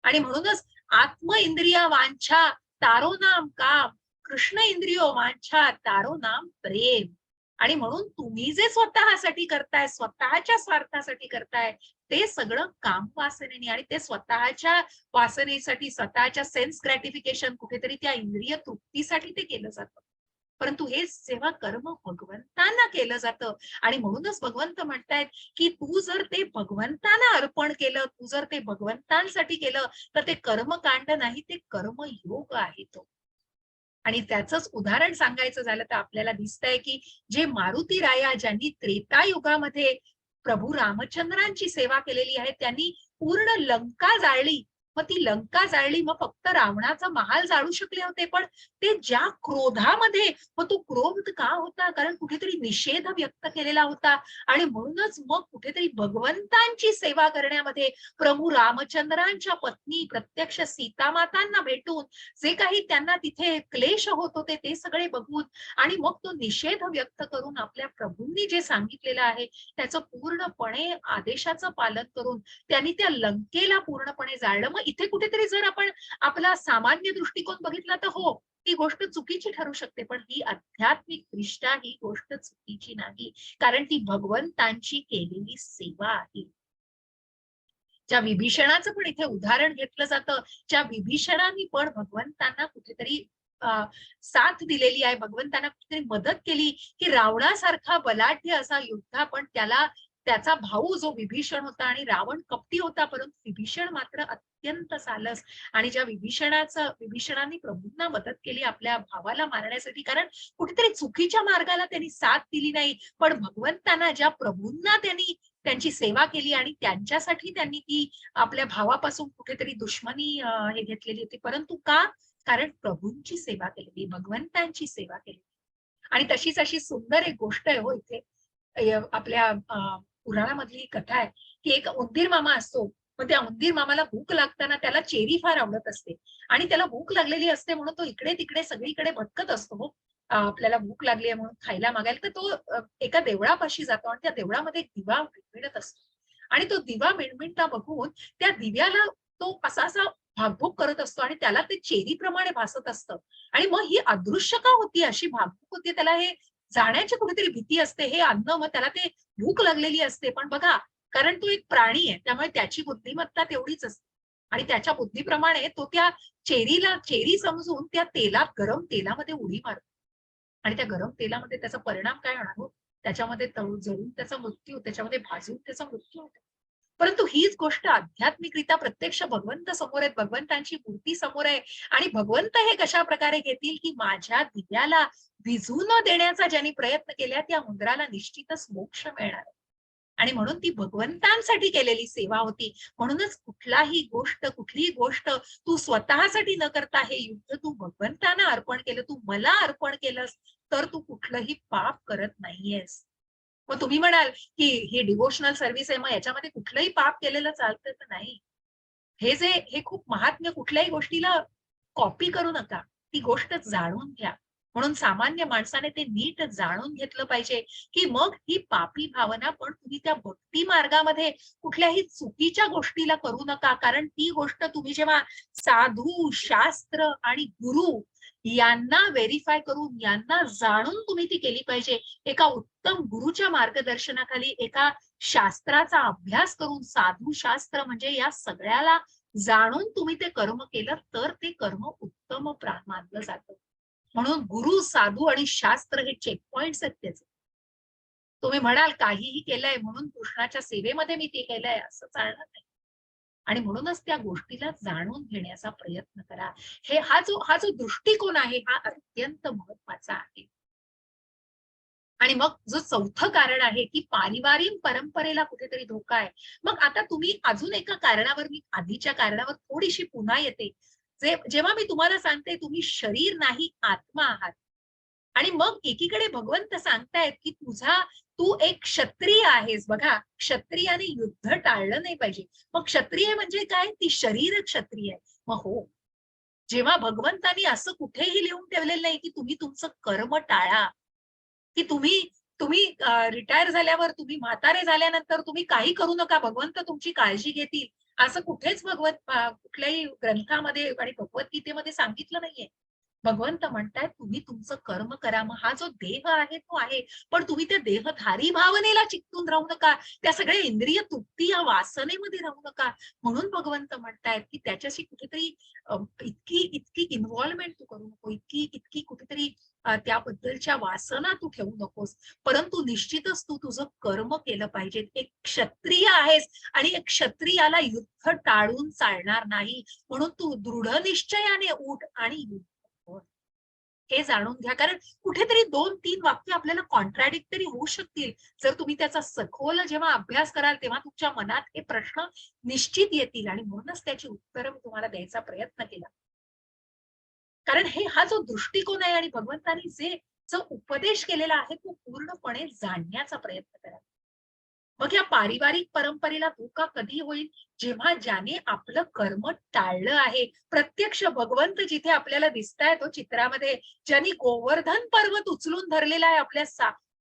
आणि म्हणूनच आत्म इंद्रिया वांछा तारो नाम काम, कृष्ण इंद्रियो वांछा तारो नाम प्रेम. आणि म्हणून तुम्ही जे स्वतःसाठी करताय, स्वतःच्या स्वार्थासाठी करताय, ते सगळं काम वासनेने आणि ते स्वतःच्या वासनेसाठी, स्वतःच्या सेन्स ग्रॅटिफिकेशन कुठेतरी त्या इंद्रिय तृप्तीसाठी ते केलं जातं. परंतु हे जेव्हा कर्म भगवंतांना केलं जातं आणि म्हणूनच भगवंत म्हणतायत की तू जर ते भगवंतांना अर्पण केलं, तू जर ते भगवंतांसाठी केलं तर ते कर्मकांड नाही, ते कर्मयोग आहे तो. आणि त्याचंच उदाहरण सांगायचं झालं तर आपल्याला दिसतंय की जे मारुती राया ज्यांनी त्रेतायुगामध्ये प्रभू रामचंद्रांची सेवा केलेली आहे त्यांनी पूर्ण लंका जाळली. मग ती लंका जाळली, मग फक्त रावणाचा महाल जाळू शकले होते, पण ते ज्या क्रोधामध्ये, मग तो क्रोध का होता? कारण कुठेतरी निषेध व्यक्त केलेला होता. आणि म्हणूनच मग कुठेतरी भगवंतांची सेवा करण्यामध्ये प्रभू रामचंद्रांच्या पत्नी प्रत्यक्ष सीतामातांना भेटून जे काही त्यांना तिथे क्लेश होत होते ते सगळे बघून आणि मग तो निषेध व्यक्त करून आपल्या प्रभूंनी जे सांगितलेलं आहे त्याचं पूर्णपणे आदेशाचं पालन करून त्यांनी त्या लंकेला पूर्णपणे जाळलं. मग इथे कुठेतरी जर आपण आपला सामान्य दृष्टिकोन बघितला तर हो, ही गोष्ट चुकीची ठरू शकते, पण ही आध्यात्मिक दृष्ट्या ही गोष्ट चुकीची नाही, कारण ती भगवंतांची केलेली सेवा आहे. ज्या विभीषणाचं पण इथे उदाहरण घेतलं जातं, ज्या विभीषणांनी पण भगवंतांना कुठेतरी साथ दिलेली आहे, भगवंतांना कुठेतरी मदत केली की रावणासारखा बलाढ्य असा योद्धा पण त्याचा भाऊ जो विभीषण होता आणि रावण कपटी होता, परंतु विभीषण मात्र अत्यंत सालस. आणि ज्या विभीषणांनी प्रभूंना मदत केली आपल्या भावाला मारण्यासाठी, कारण कुठेतरी चुकीच्या मार्गाला त्यांनी साथ दिली नाही, पण भगवंतांना ज्या प्रभूंना त्यांनी त्यांची सेवा केली आणि त्यांच्यासाठी त्यांनी ती आपल्या भावापासून कुठेतरी दुश्मनी हे घेतलेली होती, परंतु का? कारण प्रभूंची सेवा केलेली, भगवंतांची सेवा केली. आणि तशीच अशी सुंदर एक गोष्ट आहे हो इथे आपल्या पुराणामधली कथा आहे की एक उंदीर मामा असतो. मग त्या उंदीर मामाला भूक लागताना त्याला चेरी फार आवडत असते आणि त्याला भूक लागलेली असते म्हणून तो इकडे तिकडे सगळीकडे भटकत असतो. हो, आपल्याला भूक लागली आहे म्हणून खायला मागायला, तर तो एका देवळापाशी जातो आणि त्या देवळामध्ये एक दिवा मिळमिळत असतो आणि तो दिवा मिळमिळता बघून त्या दिव्याला तो असा भागभूक करत असतो आणि त्याला ते चेरीप्रमाणे भासत असतं. आणि मग ही अदृश्य का होती, अशी भागभूक होती, त्याला हे जाण्याची कुठेतरी भीती असते, हे अन्न, मग त्याला ते भूक लागलेली असते. पण बघा, कारण तो एक प्राणी आहे त्यामुळे त्याची बुद्धिमत्ता तेवढीच असते आणि त्याच्या बुद्धीप्रमाणे तो त्या चेरी समजून त्या गरम तेलामध्ये उडी मारतो आणि त्या गरम तेलामध्ये त्याचा परिणाम काय होणार हो, त्याच्यामध्ये जळून त्याचा मृत्यू, त्याच्यामध्ये भाजून त्याचा मृत्यू होतो. परंतु हीच गोष्ट आध्यात्मिकरित्या प्रत्यक्ष भगवंत समोर आहेत, भगवंतांची मूर्ती समोर आहे आणि भगवंत हे कशा प्रकारे घेतील की माझ्या दिव्याला विझू न देण्याचा ज्यांनी प्रयत्न केला त्या उंदराला निश्चितच मोक्ष मिळणार. आणि म्हणून ती भगवंतांसाठी केलेली सेवा होती. म्हणूनच कुठलीही गोष्ट तू स्वतःसाठी न करता हे युद्ध तू भगवंतांना अर्पण केलं, तू मला अर्पण केलंस, तर तू कुठलंही पाप करत नाहीयेस. मग तुम्ही म्हणाल की ही डिव्होशनल सर्व्हिस आहे, मग याच्यामध्ये कुठलंही पाप केलेलं चालतं, तर नाही. हे खूप महात्म्य, कुठल्याही गोष्टीला कॉपी करू नका, ती गोष्ट जाणून घ्या. म्हणून सामान्य माणसाने ते नीट जाणून घेतलं पाहिजे, की मग ही पापी भावना पण तुम्ही त्या भक्ती मार्गामध्ये कुठल्याही चुकीच्या गोष्टीला करू नका. कारण ती गोष्ट तुम्ही जेव्हा साधू, शास्त्र आणि गुरु यांना व्हेरीफाय करून, यांना जाणून तुम्ही ती केली पाहिजे. एका उत्तम गुरुच्या मार्गदर्शनाखाली, एका शास्त्राचा अभ्यास करून, साधू शास्त्र म्हणजे या सगळ्याला जाणून तुम्ही ते कर्म केलं तर ते कर्म उत्तम मानलं जातं. म्हणून गुरु, साधू आणि शास्त्र हे चेक पॉइंट्स आहेत त्याचे. तुम्ही म्हणाल काहीही केलंय म्हणून कृष्णाच्या सेवेमध्ये मी ते केलंय असं चालणार नाही. आणि म्हणूनच त्या गोष्टीला जाणून घेण्याचा प्रयत्न करा. हा जो दृष्टिकोन आहे हा अत्यंत महत्वाचा आहे. आणि मग जो चौथं कारण आहे की पारिवारिक परंपरेला कुठेतरी धोका आहे. मग आता तुम्ही अजून एका कारणावर, मी आधीच्या कारणावर थोडीशी पुन्हा येते. जेव्हा मी तुम्हाला सांगते तुम्ही शरीर नाही आत्मा आहात, आणि मग एकीकडे भगवंत सांगतायत की तू एक क्षत्रिय आहेस. बघा, क्षत्रियाने युद्ध टाळलं नाही पाहिजे. मग क्षत्रिय म्हणजे काय? ती शरीर क्षत्रिय आहे. मग हो, जेव्हा भगवंतानी असं कुठेही लिहून ठेवलेलं नाही की तुम्ही तुमचं कर्म टाळा, की तुम्ही तुम्ही रिटायर झाल्यावर, तुम्ही म्हातारे झाल्यानंतर तुम्ही काही करू नका, भगवंत तुमची काळजी घेतील, असं कुठेच कुठल्याही ग्रंथामध्ये आणि भगवद्गीतेमध्ये सांगितलं नाहीये. भगवंत म्हणतायत तुम्ही तुमचं कर्म करा. मग हा जो देह आहे तो आहे, पण तुम्ही त्या देहधारी भावनेला चिकटून राहू नका. त्या सगळ्या इंद्रिय तृप्ती या वासनेमध्ये राहू नका. म्हणून भगवंत म्हणतायत की त्याच्याशी कुठेतरी इतकी इतकी इन्व्हॉल्वमेंट तू करू नको, इतकी कुठेतरी त्याबद्दलच्या वासना तू ठेवू नकोस. परंतु निश्चितच तू तुझं कर्म केलं पाहिजे. एक क्षत्रिय आहेस आणि एक क्षत्रियाला युद्ध टाळून चालणार नाही. म्हणून तू दृढ निश्चयाने उठ आणि युद्ध कर. हे जाणून घ्या. कारण कुठेतरी 2-3 वाक्य आपल्याला कॉन्ट्राडिक्टरी होऊ शकतील. जर तुम्ही त्याचा सखोल जेव्हा अभ्यास कराल तेव्हा तुमच्या मनात हे प्रश्न निश्चित येतील आणि म्हणूनच त्याची उत्तरं मी तुम्हाला द्यायचा प्रयत्न केला. कारण हा जो दृष्टिकोन आहे आणि भगवंतांनी जो उपदेश केलेला आहे तो पूर्णपणे जाणण्याचा प्रयत्न करा. मग या पारिवारिक परंपरेला धोका कधी होईल? जेव्हा ज्याने आपलं कर्म टाळलं आहे. प्रत्यक्ष भगवंत जिथे आपल्याला दिसताय तो चित्रामध्ये, ज्यांनी गोवर्धन पर्वत उचलून धरलेला आहे आपल्या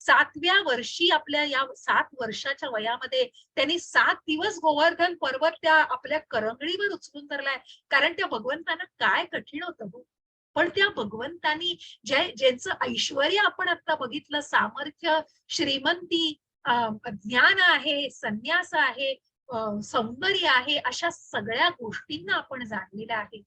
7व्या वर्षी, आपल्या या 7 वर्षाच्या वयामध्ये त्यांनी 7 दिवस गोवर्धन पर्वत त्या आपल्या करंगळीवर उचलून धरलाय. कारण त्या भगवंतांना काय कठीण होतं हो. पण त्या भगवंतांनी ज्यांचं ऐश्वर्य आपण आता बघितलं, सामर्थ्य, श्रीमंती, ज्ञान आहे, संन्यास आहे, सौंदर्य आहे, अशा सगळ्या गोष्टींना आपण जाणलेलं आहे.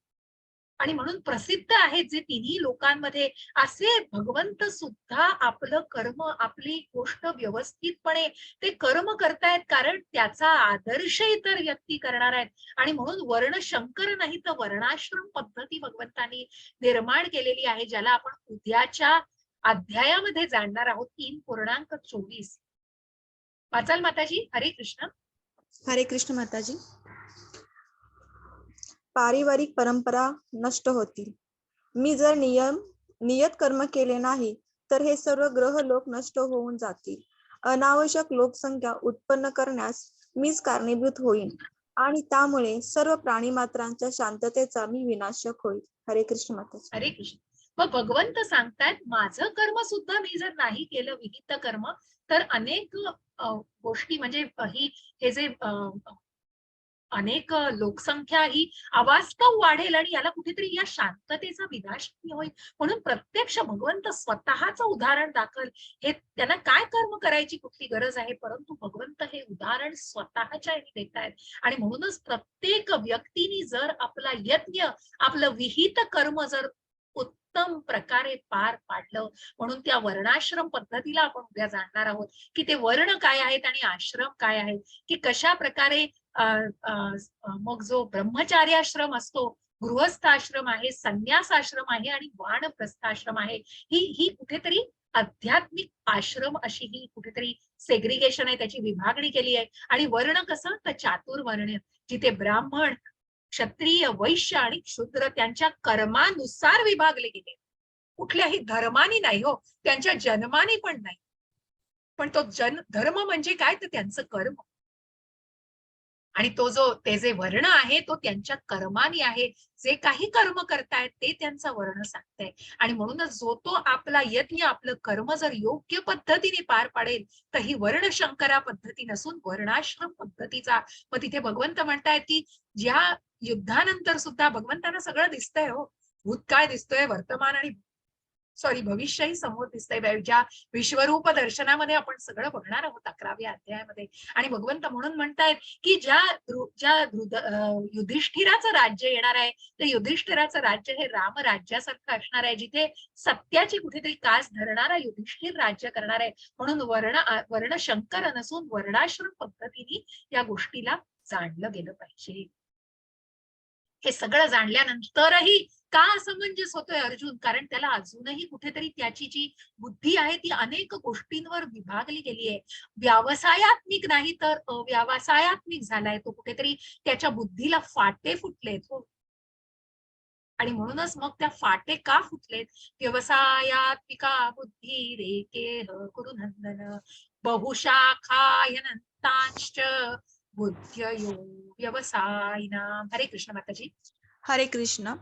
आणि म्हणून प्रसिद्ध आहेत जे तिन्ही लोकांमध्ये, असे भगवंत सुद्धा आपलं कर्म, आपली गोष्ट व्यवस्थितपणे ते कर्म करतायत. कारण त्याचा आदर्श इतर व्यक्ती करणार आहेत. आणि म्हणून वर्णशंकर नाही तर वर्णाश्रम पद्धती भगवंतांनी निर्माण केलेली आहे, ज्याला आपण उद्याच्या अध्यायामध्ये जाणणार आहोत. 3:24 वाचाल माताजी? हरे कृष्ण. हरे कृष्ण माताजी. पारिवारिक परंपरा नष्ट होतील. मी जर नियत कर्म केले नाही तर हे सर्व ग्रह लोक नष्ट होऊन जातील. अनावश्यक लोकसंख्या उत्पन्न करण्यास मीच कारणीभूत होईन आणि त्यामुळे सर्व प्राणी मात्रांच्या शांततेचा मी विनाशक होईल. हरे कृष्ण माताजी. हरे कृष्ण. मग भगवंत सांगतायत माझं कर्म सुद्धा मी जर नाही केलं, विहित कर्म, तर अनेक गोष्टी म्हणजे हे जे अनेक लोकसंख्या ही अवास्तव वाढेल आणि याला कुठेतरी या शांततेचा विनाश होईल. म्हणून प्रत्यक्ष भगवंत स्वतःचं उदाहरण दाखल. हे त्यांना काय कर्म करायची कुठली गरज आहे, परंतु भगवंत हे उदाहरण स्वतःच्या देत आहेत. आणि म्हणूनच प्रत्येक व्यक्तीने जर आपला यज्ञ, आपलं विहित कर्म जर उत्तम प्रकारे पार पाडलं, म्हणून त्या वर्णाश्रम पद्धतीला आपण उद्या जाणणार आहोत की ते वर्ण काय आहेत आणि आश्रम काय आहेत, की कशा प्रकारे मग जो ब्रह्मचार्याश्रम असतो, गृहस्थाश्रम आहे, संन्यासाश्रम आहे आणि वानप्रस्थाश्रम आहे, ही कुठेतरी आध्यात्मिक आश्रम अशी ही कुठेतरी सेग्रिगेशन आहे, त्याची विभागणी केली आहे. आणि वर्ण कसं तर चातुर्वर्ण, जिथे ब्राह्मण, क्षत्रिय, वैश्य आणि शूद्र त्यांच्या कर्मानुसार विभागले गेले. कुठल्याही धर्मानी नाही हो, त्यांच्या जन्मानी पण नाही. पण तो धर्म म्हणजे काय तर त्यांचं कर्म. आणि ते जे वर्ण आहे तो त्यांच्या कर्मानी आहे. जे काही कर्म करतायत ते त्यांचा वर्ण सांगताय. आणि म्हणूनच जो तो आपला यज्ञ, आपलं कर्म जर योग्य पद्धतीने पार पाडेल तर ही वर्णशंकरा पद्धती नसून वर्णाश्रम पद्धतीचा. मग तिथे भगवंत म्हणतायत की ज्या युद्धानंतर सुद्धा भगवंतांना सगळं दिसतंय हो. भूतकाळ दिसतोय, वर्तमान आणि भविष्यही समोर दिसतंय. ज्या विश्वरूप दर्शनामध्ये आपण सगळं बघणार आहोत 11व्या अध्यायामध्ये. आणि भगवंत म्हणून म्हणतायत की युधिष्ठिराचं राज्य येणार आहे, ते युधिष्ठिराचं राज्य हे राम राज्यासारखं असणार आहे, जिथे सत्याची कुठेतरी कास धरणारा युधिष्ठिर राज्य करणार आहे. म्हणून वर्णशंकर नसून वर्णाश्रम पद्धतीने या गोष्टीला जाणलं गेलं पाहिजे. हे सगळं जाणल्यानंतरही का असमंजस होतोय अर्जुन? कारण त्याला अजूनही कुठेतरी त्याची जी बुद्धी आहे ती अनेक गोष्टींवर विभागली गेली आहे. व्यवसायात्मिक नाही तर अव्यवसायात्मिक झालाय तो. कुठेतरी त्याच्या बुद्धीला फाटे फुटलेत हो. आणि म्हणूनच मग त्या फाटे का फुटलेत? व्यवसायात्मिका बुद्धी रेके कुरु नंदन बहुशाखायनंतांश्च बुद्ध्ययो व्यवसायिनाम. हरे कृष्ण माताजी. हरे कृष्ण.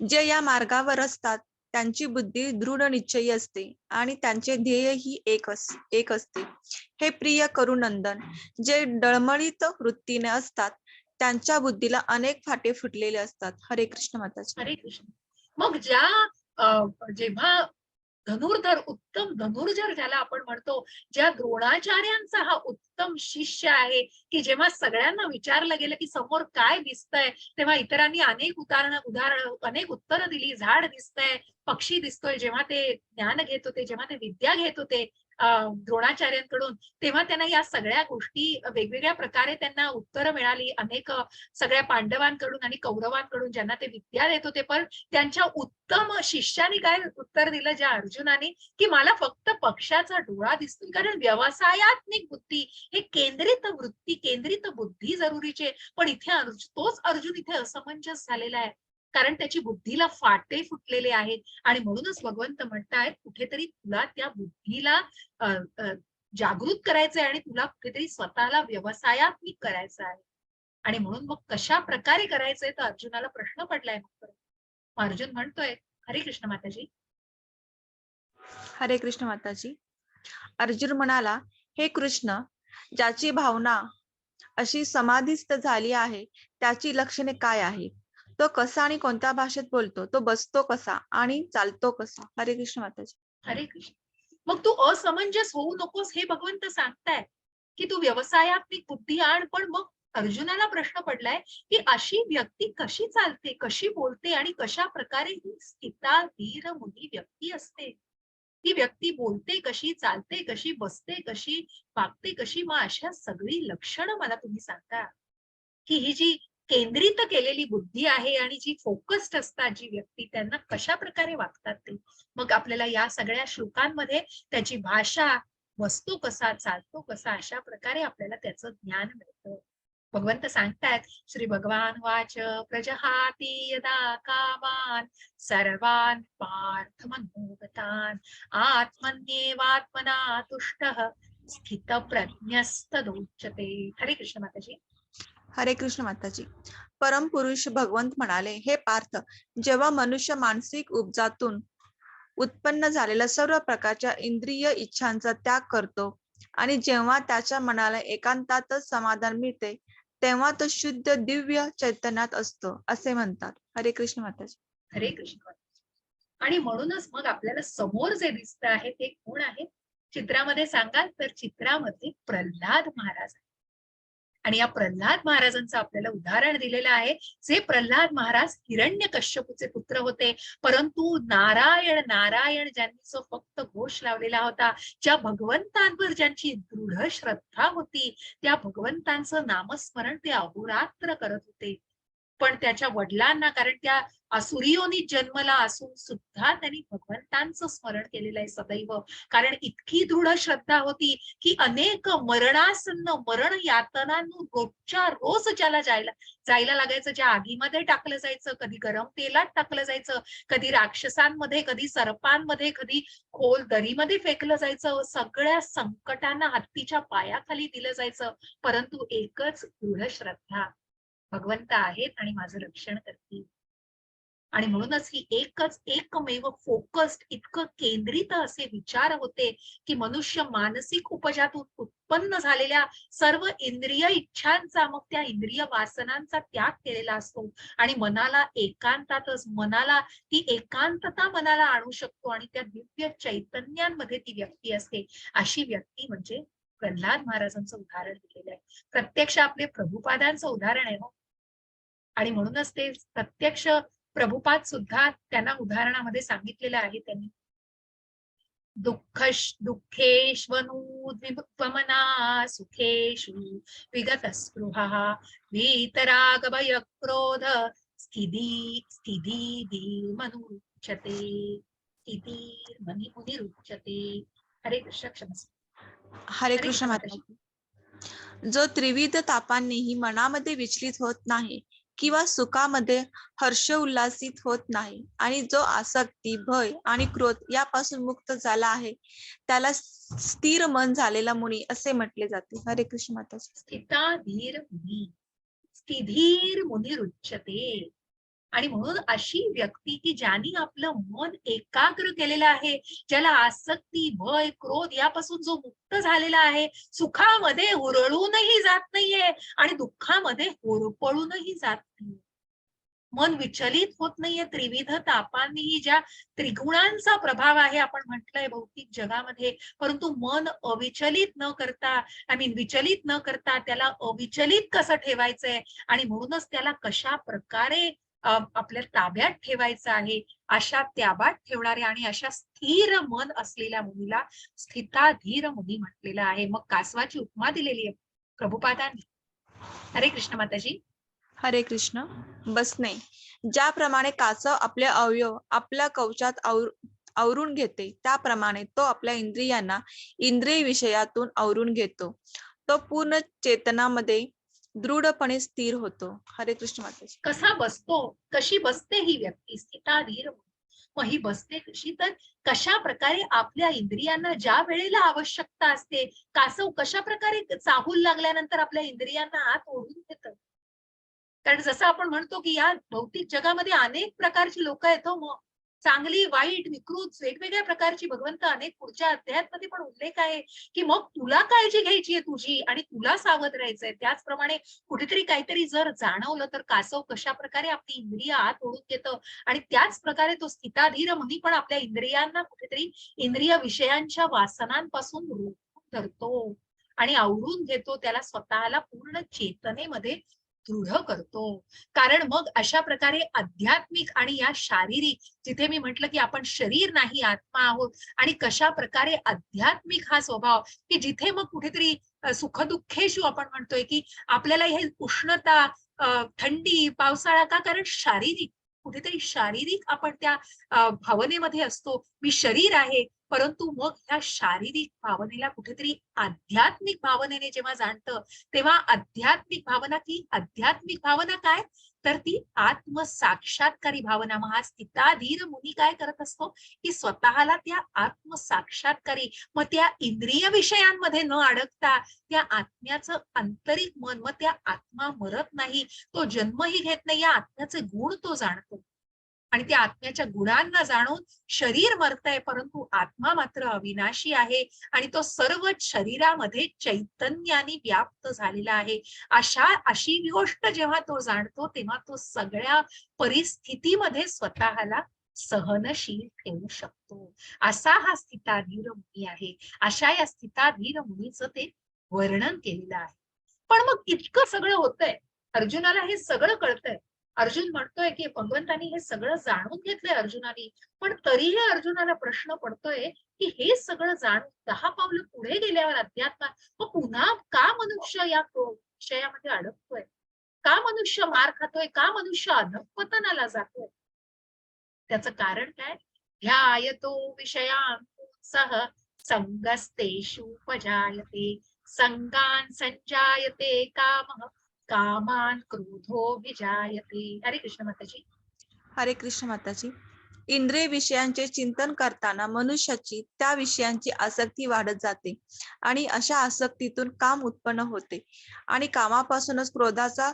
जे या मार्गावर असतात त्यांची बुद्धी दृढ निश्चयी असते आणि त्यांचे ध्येय ही एक असते. हे प्रिय करुनंदन, जे डळमळीत वृत्तीने असतात त्यांच्या बुद्धीला अनेक फाटे फुटलेले असतात. हरे कृष्ण माताजी. हरे कृष्ण. मग जेव्हा धनुर्धर, उत्तम धनुर्धर ज्याला आपण म्हणतो, ज्या द्रोणाचार्यांचा हा उत्तम शिष्य आहे, की जेव्हा सगळ्यांना विचारलं गेलं की समोर काय दिसतंय, तेव्हा इतरांनी अनेक अनेक उत्तरं दिली. झाड दिसतंय, पक्षी दिसतोय. जेव्हा ते ज्ञान घेत होते, जेव्हा ते विद्या घेत होते द्रोणाचार्यांकडून, तेव्हा त्यांना या सगळ्या गोष्टी वेगवेगळ्या प्रकारे त्यांना उत्तरं मिळाली. अनेक सगळ्या पांडवांकडून आणि कौरवांकडून ज्यांना ते विद्या देत होते. पण त्यांच्या उत्तम शिष्याने काय उत्तर दिलं ज्या अर्जुनाने, की मला फक्त पक्षाचा डोळा दिसतोय. कारण व्यवसायात्मिक बुद्धी, हे केंद्रित वृत्ती, केंद्रित बुद्धी जरुरीचे. पण इथे तोच अर्जुन इथे असमंजस झालेला आहे, कारण त्याची बुद्धीला फाटे फुटलेले आहेत. आणि म्हणूनच भगवंत म्हणतायत कुठेतरी तुला त्या बुद्धीला जागृत करायचंय आणि तुला कुठेतरी स्वतःला व्यवसायात्मिक करायचं आहे. आणि म्हणून मग कशा प्रकारे करायचंय तर अर्जुनाला प्रश्न पडलाय. मग अर्जुन म्हणतोय, हरे कृष्ण माताजी. हरे कृष्ण माताजी. अर्जुन म्हणाला, हे कृष्ण, ज्याची भावना अशी समाधीस्थ झाली आहे त्याची लक्षणे काय आहेत? तो कसा आणि कोणत्या भाषेत बोलतो? तो बसतो कसा आणि चालतो कसा? हरे कृष्ण माताजी. हरे कृष्ण. मग तू असमंजस होऊ नकोस हे भगवंत सांगताय, की तू व्यवसायात्मिक बुद्धी आण. पण मग अर्जुनाला प्रश्न पडलाय की अशी व्यक्ती कशी चालते, कशी बोलते आणि कशा प्रकारे ही स्थिता धीर मुनी व्यक्ती असते? ती व्यक्ती बोलते कशी, चालते कशी, बसते कशी, वागते कशी? मग अशा सगळी लक्षणं मला तुम्ही सांगता की ही जी केंद्रित केलेली बुद्धी आहे आणि जी फोकस्ड असतात जी व्यक्ती, त्यांना कशा प्रकारे वागतात ते. मग आपल्याला या सगळ्या श्लोकांमध्ये त्याची भाषा, बसतो कसा, चालतो कसा, अशा प्रकारे आपल्याला त्याचं ज्ञान मिळतं. भगवंत सांगतायत, श्री भगवान वाच प्रजहाती यदा कामान सर्वान पार्थ मनोगतान आत्मन्येवात्मना तुष्टः स्थित प्रज्ञस्तदोच्यते. हरे कृष्ण माताजी. हरे कृष्ण माताजी. परमपुरुष भगवंत म्हणाले, हे पार्थ, जेव्हा मनुष्य मानसिक उपजातून उत्पन्न झालेल्या सर्व प्रकारच्या इंद्रिय इच्छांचा त्याग करतो आणि जेव्हा त्याच्या मनाला एकांतातच समाधान मिळते तेव्हा तो शुद्ध दिव्य चैतन्यात असतो असे म्हणतात. हरे कृष्ण माताजी. हरे कृष्ण. आणि म्हणूनच मग आपल्याला समोर जे दिसत आहे ते कोण आहे? चित्रामध्ये सांगाल तर चित्रामध्ये प्रल्हाद महाराज आहे. आणि या प्रल्हाद महाराजांचं आपल्याला उदाहरण दिलेलं आहे. जे प्रल्हाद महाराज हिरण्यकश्यपूचे पुत्र होते, परंतु नारायण नारायण ज्यांनी जो फक्त घोष लावलेला होता, ज्या भगवंतांवर ज्यांची दृढ श्रद्धा होती, त्या भगवंतांचं नामस्मरण ते अहोरात्र करत होते. पण त्याच्या वडिलांना, कारण त्या असुरी योनीत जन्मला असून सुद्धा त्यांनी भगवंतांचं स्मरण केलेलं आहे सदैव. कारण इतकी दृढ श्रद्धा होती की अनेक मरणासन्न मरण यातनांतून रोजच्या रोज ज्याला जायला लागायचं, ज्या आगीमध्ये टाकलं जायचं, कधी गरम तेलात टाकलं जायचं, कधी राक्षसांमध्ये, कधी सर्पांमध्ये, कधी खोल दरीमध्ये फेकलं जायचं, सगळ्या संकटांना हत्तीच्या पायाखाली दिलं जायचं, परंतु एकच दृढ श्रद्धा, भगवंत आहेत आणि माझं रक्षण करतील. आणि म्हणूनच ही एकमेव फोकस्ड, इतकं केंद्रित असे विचार होते की मनुष्य मानसिक उपजातून उत्पन्न झालेल्या सर्व इंद्रिय इच्छांचा, मग त्या इंद्रिय वासनांचा त्याग केलेला असतो आणि मनाला एकांतातच, मनाला ती एकांतता मनाला आणू शकतो आणि त्या दिव्य चैतन्यांमध्ये ती व्यक्ती असते. अशी व्यक्ती म्हणजे प्रल्हाद महाराजांचं उदाहरण दिलेलं आहे. प्रत्यक्ष आपले प्रभुपादांचं उदाहरण आहे. आणि म्हणूनच ते प्रत्यक्ष प्रभुपाद सुद्धा त्यांना उदाहरणामध्ये सांगितलेलं आहे त्यांनी. दुःखेष्वनुद्विमुक्तमना सुखेषु विगतस्पृहः वीतरागभय क्रोध स्थितिर्मनुरुच्यते स्थितिर्मुनिरुच्यते. हरे कृष्ण. क्षमस्व. हरे हरे कृष्ण कृष्ण माता. माताजी. जो त्रिविध तापांनीही मनामध्ये विचलित होत नाही किंवा सुखामध्ये हर्ष उल्लासित होत नाही आणि जो आसक्ती, भय आणि क्रोध यापासून मुक्त झाला आहे त्याला स्थिर मन झालेला मुनी असे म्हटले जाते. हरे कृष्ण माताजी. स्थिता धीर मुनी, स्थिधीर मुनिरुच्यते. आणि म्हणून अशी व्यक्ती की ज्यांनी आपलं मन एकाग्र केलेलं आहे, ज्याला आसक्ती, भय, क्रोध यापासून जो मुक्त झालेला आहे, सुखामध्ये हुरळूनही जात नाहीये आणि दुःखामध्ये होरपळूनही जात नाहीये, मन विचलित होत नाहीये त्रिविध तापांनीही. ज्या त्रिगुणांचा प्रभाव आहे आपण म्हटलंय भौतिक जगामध्ये, परंतु मन अविचलित न करता, विचलित न करता त्याला अविचलित कसं ठेवायचंय आणि म्हणूनच त्याला कशा प्रकारे आपल्या ताब्यात ठेवायचं आहे, अशा ताब्यात ठेवणारे आणि अशा स्थिर मन असलेल्या मुनीला स्थिताधीर मुनी म्हटलेलं आहे. मग कासवाची उपमा दिलेली आहे प्रभुपादांनी. हरे कृष्ण माताजी. हरे कृष्ण. बसणे. ज्याप्रमाणे कासव आपले अवयव आपल्या कवचात आवरून घेते त्याप्रमाणे तो आपल्या इंद्रियांना इंद्रिय विषयातून आवरून घेतो. तो पूर्ण चेतनामध्ये दृढपणे स्थिर होतो. हरे कृष्ण माताजी. कसा बसतो, कशी बसते ही व्यक्ती स्थिताधीर. मग ही बसते कशी, तर कशा प्रकारे आपल्या इंद्रियांना ज्या वेळेला आवश्यकता असते, कासव कशा प्रकारे चाहूल लागल्यानंतर आपल्या इंद्रियांना आत ओढून घेतं. कारण जसं आपण म्हणतो की या भौतिक जगामध्ये अनेक प्रकारची लोक आहेत, मग चांगली, वाईट, विकृत, वेगवेगळ्या प्रकारची. भगवंत अनेक पुढच्या अध्यायामध्ये पण उल्लेख आहे की मग तुला काळजी घ्यायची आहे तुझी आणि तुला सावध राहायचंय. त्याचप्रमाणे कुठेतरी काहीतरी जर जाणवलं तर कासव कशा प्रकारे आपली इंद्रिय आत ओढून घेतं आणि त्याच प्रकारे तो स्थिताधीर मुनी पण आपल्या इंद्रियांना कुठेतरी इंद्रिय विषयांच्या वासनांपासून रोखून धरतो आणि आवरून घेतो, त्याला स्वतःला पूर्ण चेतनेमध्ये दृढ करतो. कारण मग अशा प्रकारे आध्यात्मिक आणि या शारीरिक, जिथे मी म्हटलं की आपण शरीर नाही आत्मा आहोत, आणि कशा प्रकारे आध्यात्मिक हा स्वभाव की जिथे मग कुठेतरी सुखदुःखेशु आपण म्हणतोय की आपल्याला हे उष्णता, थंडी, पावसाळा का, कारण शारीरिक, कुठेतरी शारीरिक आपण त्या भावनेमध्ये असतो. मी शरीर आहे, परंतु मग ह्या शारीरिक भावनेला कुठेतरी आध्यात्मिक भावनेने जेव्हा जाणतं, तेव्हा आध्यात्मिक भावना, ती आध्यात्मिक भावना काय, तर ती आत्मसाक्षात्कारी भावना. मग हा स्थिताधीर मुनी काय करत असतो की स्वतःला त्या आत्मसाक्षात्कारी, मग त्या इंद्रिय विषयांमध्ये न अडकता त्या आत्म्याचं आंतरिक मन, मग त्या आत्मा मरत नाही, तो जन्मही घेत नाही, या आत्म्याचे गुण तो जाणतो आणि त्या आत्म्याच्या गुणांना जाणून शरीर मरतय, परंतु आत्मा मात्र अविनाशी आहे आणि तो सर्व शरीरामध्ये चैतन्याने व्याप्त झालेला आहे. अशी गोष्ट जेव्हा तो जाणतो, तेव्हा तो सगळ्या परिस्थितीमध्ये स्वतःला सहनशील ठेवू शकतो. असा हा स्थिताधीर मुनी आहे. अशा या स्थिताधीर मुनीचं ते वर्णन केलेलं आहे. पण मग इतकं सगळं होतंय, अर्जुनाला हे सगळं कळतंय, अर्जुन म्हणतोय की भगवंतानी हे सगळं जाणून घेतलंय अर्जुनानी, पण तरीही अर्जुनाला प्रश्न पडतोय की हे सगळं जाणून 10 पावलं पुढे गेल्यावर अध्यात्मात मग पुन्हा का मनुष्य या विषयामध्ये अडकतोय, का मनुष्य मनुष्य मार खातोय, का मनुष्य अधःपतनाला जातोय? त्याचं कारण काय? ध्यायतो विषयांसह संगस्तेषुपजायते, संगान संजायते कामः, कामान क्रोधो विजायते. हरे कृष्ण माताजी. हरे कृष्ण माताजी. इंद्रिय विषयांचे चिंतन करताना मनुष्याची त्या विषयांची आसक्ती वाढत जाते आणि अशा आसक्तीतून काम उत्पन्न होते आणि कामापासूनच क्रोधाचा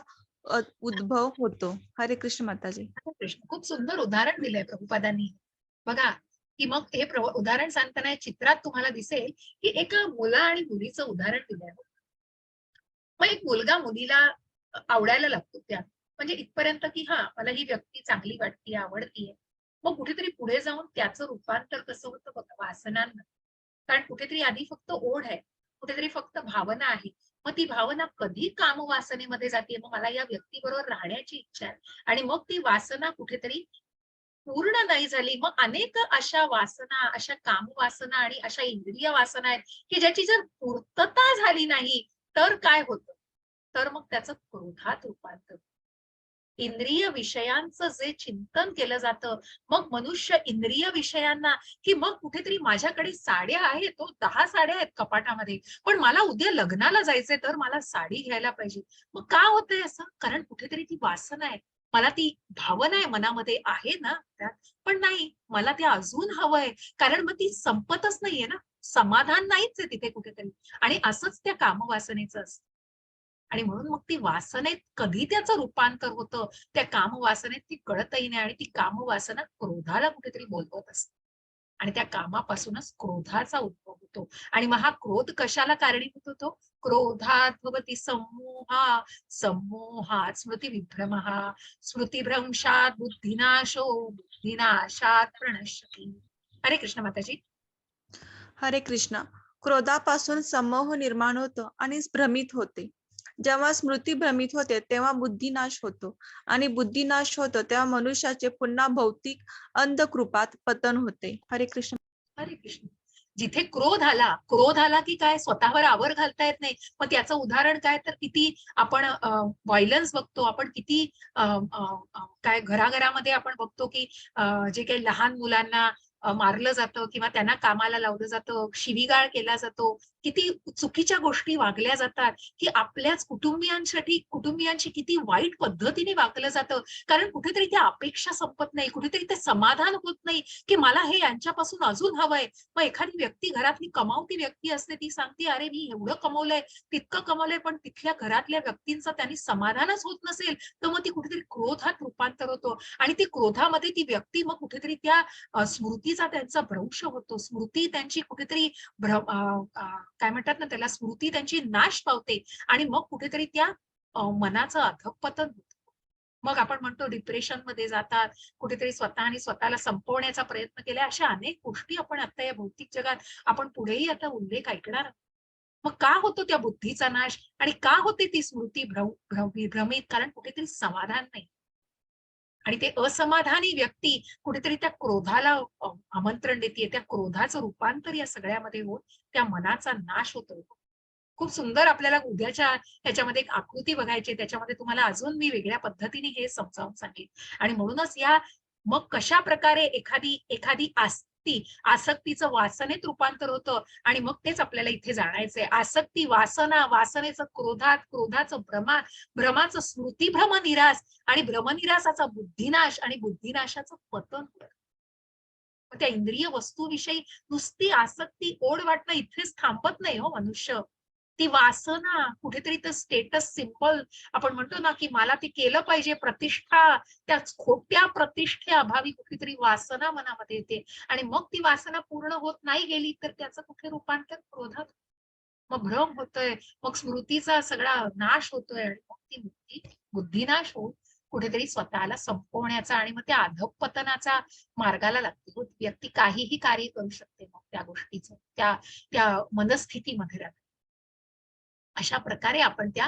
उद्भव होतो. हरे कृष्ण माताजी. हरे कृष्ण. खूप सुंदर उदाहरण दिलंय प्रभुपादांनी. बघा की मग हे उदाहरण सांगताना या चित्रात तुम्हाला दिसेल की एका मुला आणि मुलीचं उदाहरण दिलंय. मग एक मुलगा मुलीला आवडायला लागतो त्या, म्हणजे इथपर्यंत की हा मला ही व्यक्ती चांगली वाटते, आवडतीये. मग कुठेतरी पुढे जाऊन त्याचं रूपांतर कसं होतं बघा वासनांना. कारण कुठेतरी आधी फक्त ओढ आहे, कुठेतरी फक्त भावना आहे. मग ती भावना कधी कामवासनेमध्ये जाते, मग मला या व्यक्तीबरोबर राहण्याची इच्छा आहे, आणि मग ती वासना कुठेतरी पूर्ण नाही झाली. मग अनेक अशा वासना, अशा कामवासना आणि अशा इंद्रिय वासना आहेत की ज्याची जर पूर्तता झाली नाही तर काय होतं, तर मग त्याचं क्रोधात रूपांतर. इंद्रिय विषयांचं जे चिंतन केलं जातं, मग मनुष्य इंद्रिय विषयांना, की मग कुठेतरी माझ्याकडे साड्या आहेत, तो 10 साड्या आहेत कपाटामध्ये, पण मला उद्या लग्नाला जायचंय तर मला साडी घ्यायला पाहिजे. मग का होतंय असं? कारण कुठेतरी ती वासना आहे. मला ती भावना आहे मनामध्ये आहे ना त्यात, पण नाही मला ते अजून हवंय, कारण मग ती संपतच नाहीये ना, समाधान नाहीच आहे तिथे कुठेतरी. आणि असंच त्या कामवासनेचं असतं. आणि म्हणून मग ती वासनेत कधी त्याचं रूपांतर होतं, त्या कामवासनेत ती कळतही नाही, आणि ती कामवासना क्रोधाला कुठेतरी बोलवत असते. आणि त्या कामापासूनच क्रोधाचा उद्भव होतो. आणि मग हा क्रोध कशाला कारणीभूत होतो? क्रोधात भवति सम्मोहा, सम्मोहात स्मृतिविभ्रमः, स्मृतिभ्रंशात बुद्धिनाशो, बुद्धिनाशात प्रणश्यति. हरे कृष्ण माताजी. हरे कृष्ण. क्रोधापासून संमोह निर्माण होतो आणि भ्रमित होते. जेव्हा स्मृती भ्रमित होते तेव्हा बुद्धिनाश होतो आणि बुद्धिनाश होतो तेव्हा मनुष्याचे पुन्हा भौतिक अंधकृपात पतन होते. हरे कृष्ण. हरे कृष्ण. जिथे क्रोध आला की काय स्वतःवर आवर घालता येत नाही. मग त्याचं उदाहरण काय, तर किती आपण व्हायलन्स बघतो, आपण किती काय घराघरामध्ये आपण बघतो की जे काही लहान मुलांना मारलं जातं किंवा त्यांना कामाला लावलं जातं, शिवीगाळ केला जातो, किती चुकीच्या गोष्टी वागल्या जातात, की आपल्याच कुटुंबियांशी किती वाईट पद्धतीने वागलं जातं. कारण कुठेतरी त्या अपेक्षा संपत नाही, कुठेतरी ते समाधान होत नाही की मला हे यांच्यापासून अजून हवंय. मग एखादी व्यक्ती, घरातली कमावती व्यक्ती असते, ती सांगते अरे मी एवढं कमवलंय, तितकं कमवलंय, पण तिथल्या घरातल्या व्यक्तींचं त्यांनी समाधानच होत नसेल, तर मग ती कुठेतरी क्रोधात रूपांतर होतो. आणि ती क्रोधामध्ये ती व्यक्ती मग कुठेतरी त्या स्मृतीचा त्यांचा भ्रंश होतो. स्मृती त्यांची कुठेतरी काय म्हणतात ना त्याला, स्मृती त्यांची नाश पावते आणि मग कुठेतरी त्या मनाचं अधःपतन होतं. मग आपण म्हणतो डिप्रेशन मध्ये जातात, कुठेतरी स्वतःने स्वतःला संपवण्याचा प्रयत्न केला. अशा अनेक गोष्टी आपण आता या भौतिक जगात आपण पुढेही आता उल्लेख ऐकणार आहोत. मग का होतो त्या बुद्धीचा नाश आणि का होते ती स्मृती भ्रमित? कारण कुठेतरी समाधान नाही. आणि ते असमाधानी व्यक्ती कुठेतरी त्या क्रोधाला आमंत्रण देते, त्या क्रोधाचं रूपांतर या सगळ्यामध्ये होत त्या मनाचा नाश होतो. खूप सुंदर आपल्याला उद्याच्या ह्याच्यामध्ये एक आकृती बघायची, त्याच्यामध्ये तुम्हाला अजून मी वेगळ्या पद्धतीने हे समजावून सांगेन. आणि म्हणूनच या मग कशा प्रकारे एखादी एखादी आसक्तीचं वासनेत रूपांतर होतं, आणि मग तेच आपल्याला इथे जाणायचंय. आसक्ती, वासना, वासनेचं क्रोधात, क्रोधाचं भ्रमाचं स्मृतीभ्रम निराश, आणि भ्रमनिरासाचा बुद्धिनाश, आणि बुद्धिनाशाचं पतन. मग त्या इंद्रिय वस्तूविषयी नुसती आसक्ती, ओढ वाटणं इथेच थांबत नाही हो मनुष्य. ती वासना कुठेतरी तर स्टेटस सिम्बल आपण म्हणतो ना की मला ते केलं पाहिजे, प्रतिष्ठा, त्या खोट्या प्रतिष्ठेअभावी कुठेतरी वासना मनामध्ये येते, आणि मग ती वासना पूर्ण होत नाही गेली तर त्याचं कुठे रूपांतर क्रोधात. मग भ्रम होतोय, मग स्मृतीचा सगळा नाश होतोय, आणि मग ती बुद्धिनाश होऊन कुठेतरी स्वतःला संपवण्याचा आणि मग त्या अधःपतनाचा मार्गाला लागते. व्यक्ती काहीही कार्य करू शकते मग त्या गोष्टीचं, त्या त्या मनस्थितीमध्ये राहते. अशा प्रकारे आपण त्या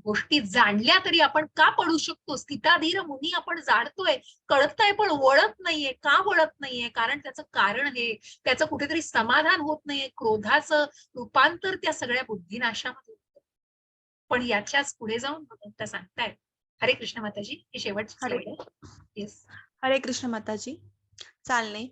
गोष्टी जाणल्या तरी आपण का पडू शकतो? स्थिताधीर मुनी आपण जाणतोय, कळतंय, पण वळत नाहीये. का वळत नाहीये? कारण त्याचं कारण हे, त्याचं कुठेतरी समाधान होत नाहीये. क्रोधाचं रूपांतर त्या सगळ्या बुद्धिनाशामध्ये होतं. पण याच्याच पुढे जाऊन भगवंत सांगतायत हरे कृष्ण माताजी, ही शेवटची हरे स्लाइड आहे. येस. हरे कृष्ण माताजी. चालणे.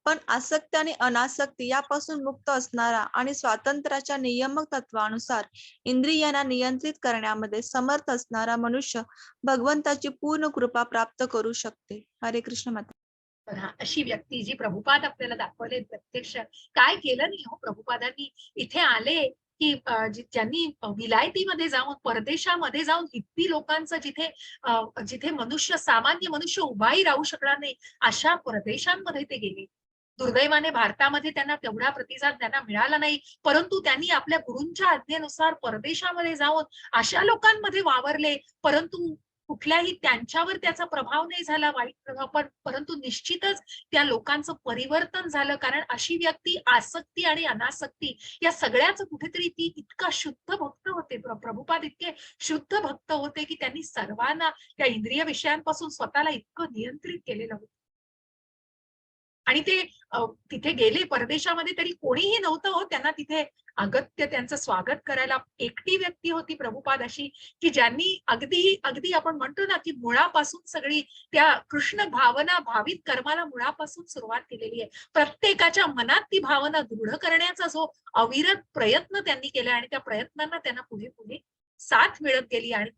पण आसक्ती आणि अनासक्ती यापासून मुक्त असणारा आणि स्वातंत्र्याच्या नियामक तत्वानुसार इंद्रियांना नियंत्रित करण्यामध्ये समर्थ असणारा मनुष्य भगवंताची पूर्ण कृपा प्राप्त करू शकते. हरे कृष्ण माता. बघा, अशी व्यक्ती जी प्रभुपाद आपल्याला दाखवले प्रत्यक्ष काय केलं नाही हो प्रभुपादांनी. इथे आले की ज्यांनी विलायतीमध्ये जाऊन परदेशामध्ये जाऊन हिप्पी लोकांचं जिथे सामान्य मनुष्य उभाही राहू शकणार नाही अशा प्रदेशांमध्ये ते गेले. दुर्दैवाने भारतामध्ये त्यांना तेवढा प्रतिसाद त्यांना मिळाला नाही, परंतु त्यांनी आपल्या गुरूंच्या आज्ञेनुसार परदेशामध्ये जाऊन अशा लोकांमध्ये वावरले, परंतु कुठल्याही त्यांच्यावर त्याचा प्रभाव नाही झाला, वाईट प्रभाव, पण परंतु निश्चितच त्या लोकांचं परिवर्तन झालं. कारण अशी व्यक्ती आसक्ती आणि अनासक्ती या सगळ्याच कुठेतरी ती इतका शुद्ध भक्त होते. प्रभुपाद इतके शुद्ध भक्त होते की त्यांनी सर्वांना त्या इंद्रिय विषयांपासून स्वतःला इतकं नियंत्रित केलेलं होतं. आणि ते तिथे गेले परदेशामध्ये तरी कोणीही नव्हतं हो त्यांना तिथे अगत्य त्यांचं स्वागत करायला. एकटी व्यक्ती होती प्रभुपाद अशी की ज्यांनी अगदी अगदी आपण म्हणतो ना की मुळापासून सगळी त्या कृष्ण भावना भावित कर्माला मुळापासून सुरुवात केलेली आहे. प्रत्येकाच्या मनात ती भावना दृढ करण्याचा जो अविरत प्रयत्न त्यांनी केला आणि त्या प्रयत्नांना त्यांना पुढे पुढे साथ मिळत गेली आणि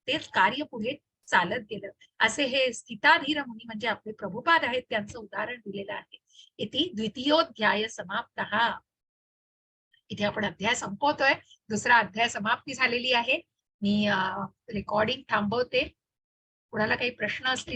तेच कार्य पुढे चालत गेलं. असे हे स्थिताधीर मुनी म्हणजे आपले प्रभुपाद आहेत, त्यांचं उदाहरण दिलेलं आहे. इति द्वितीयोध्याय समाप्तः. इथे आपण अध्याय संपवतोय. दुसरा अध्याय समाप्ती झालेली आहे. मी रेकॉर्डिंग थांबवते. कुणाला काही प्रश्न असतील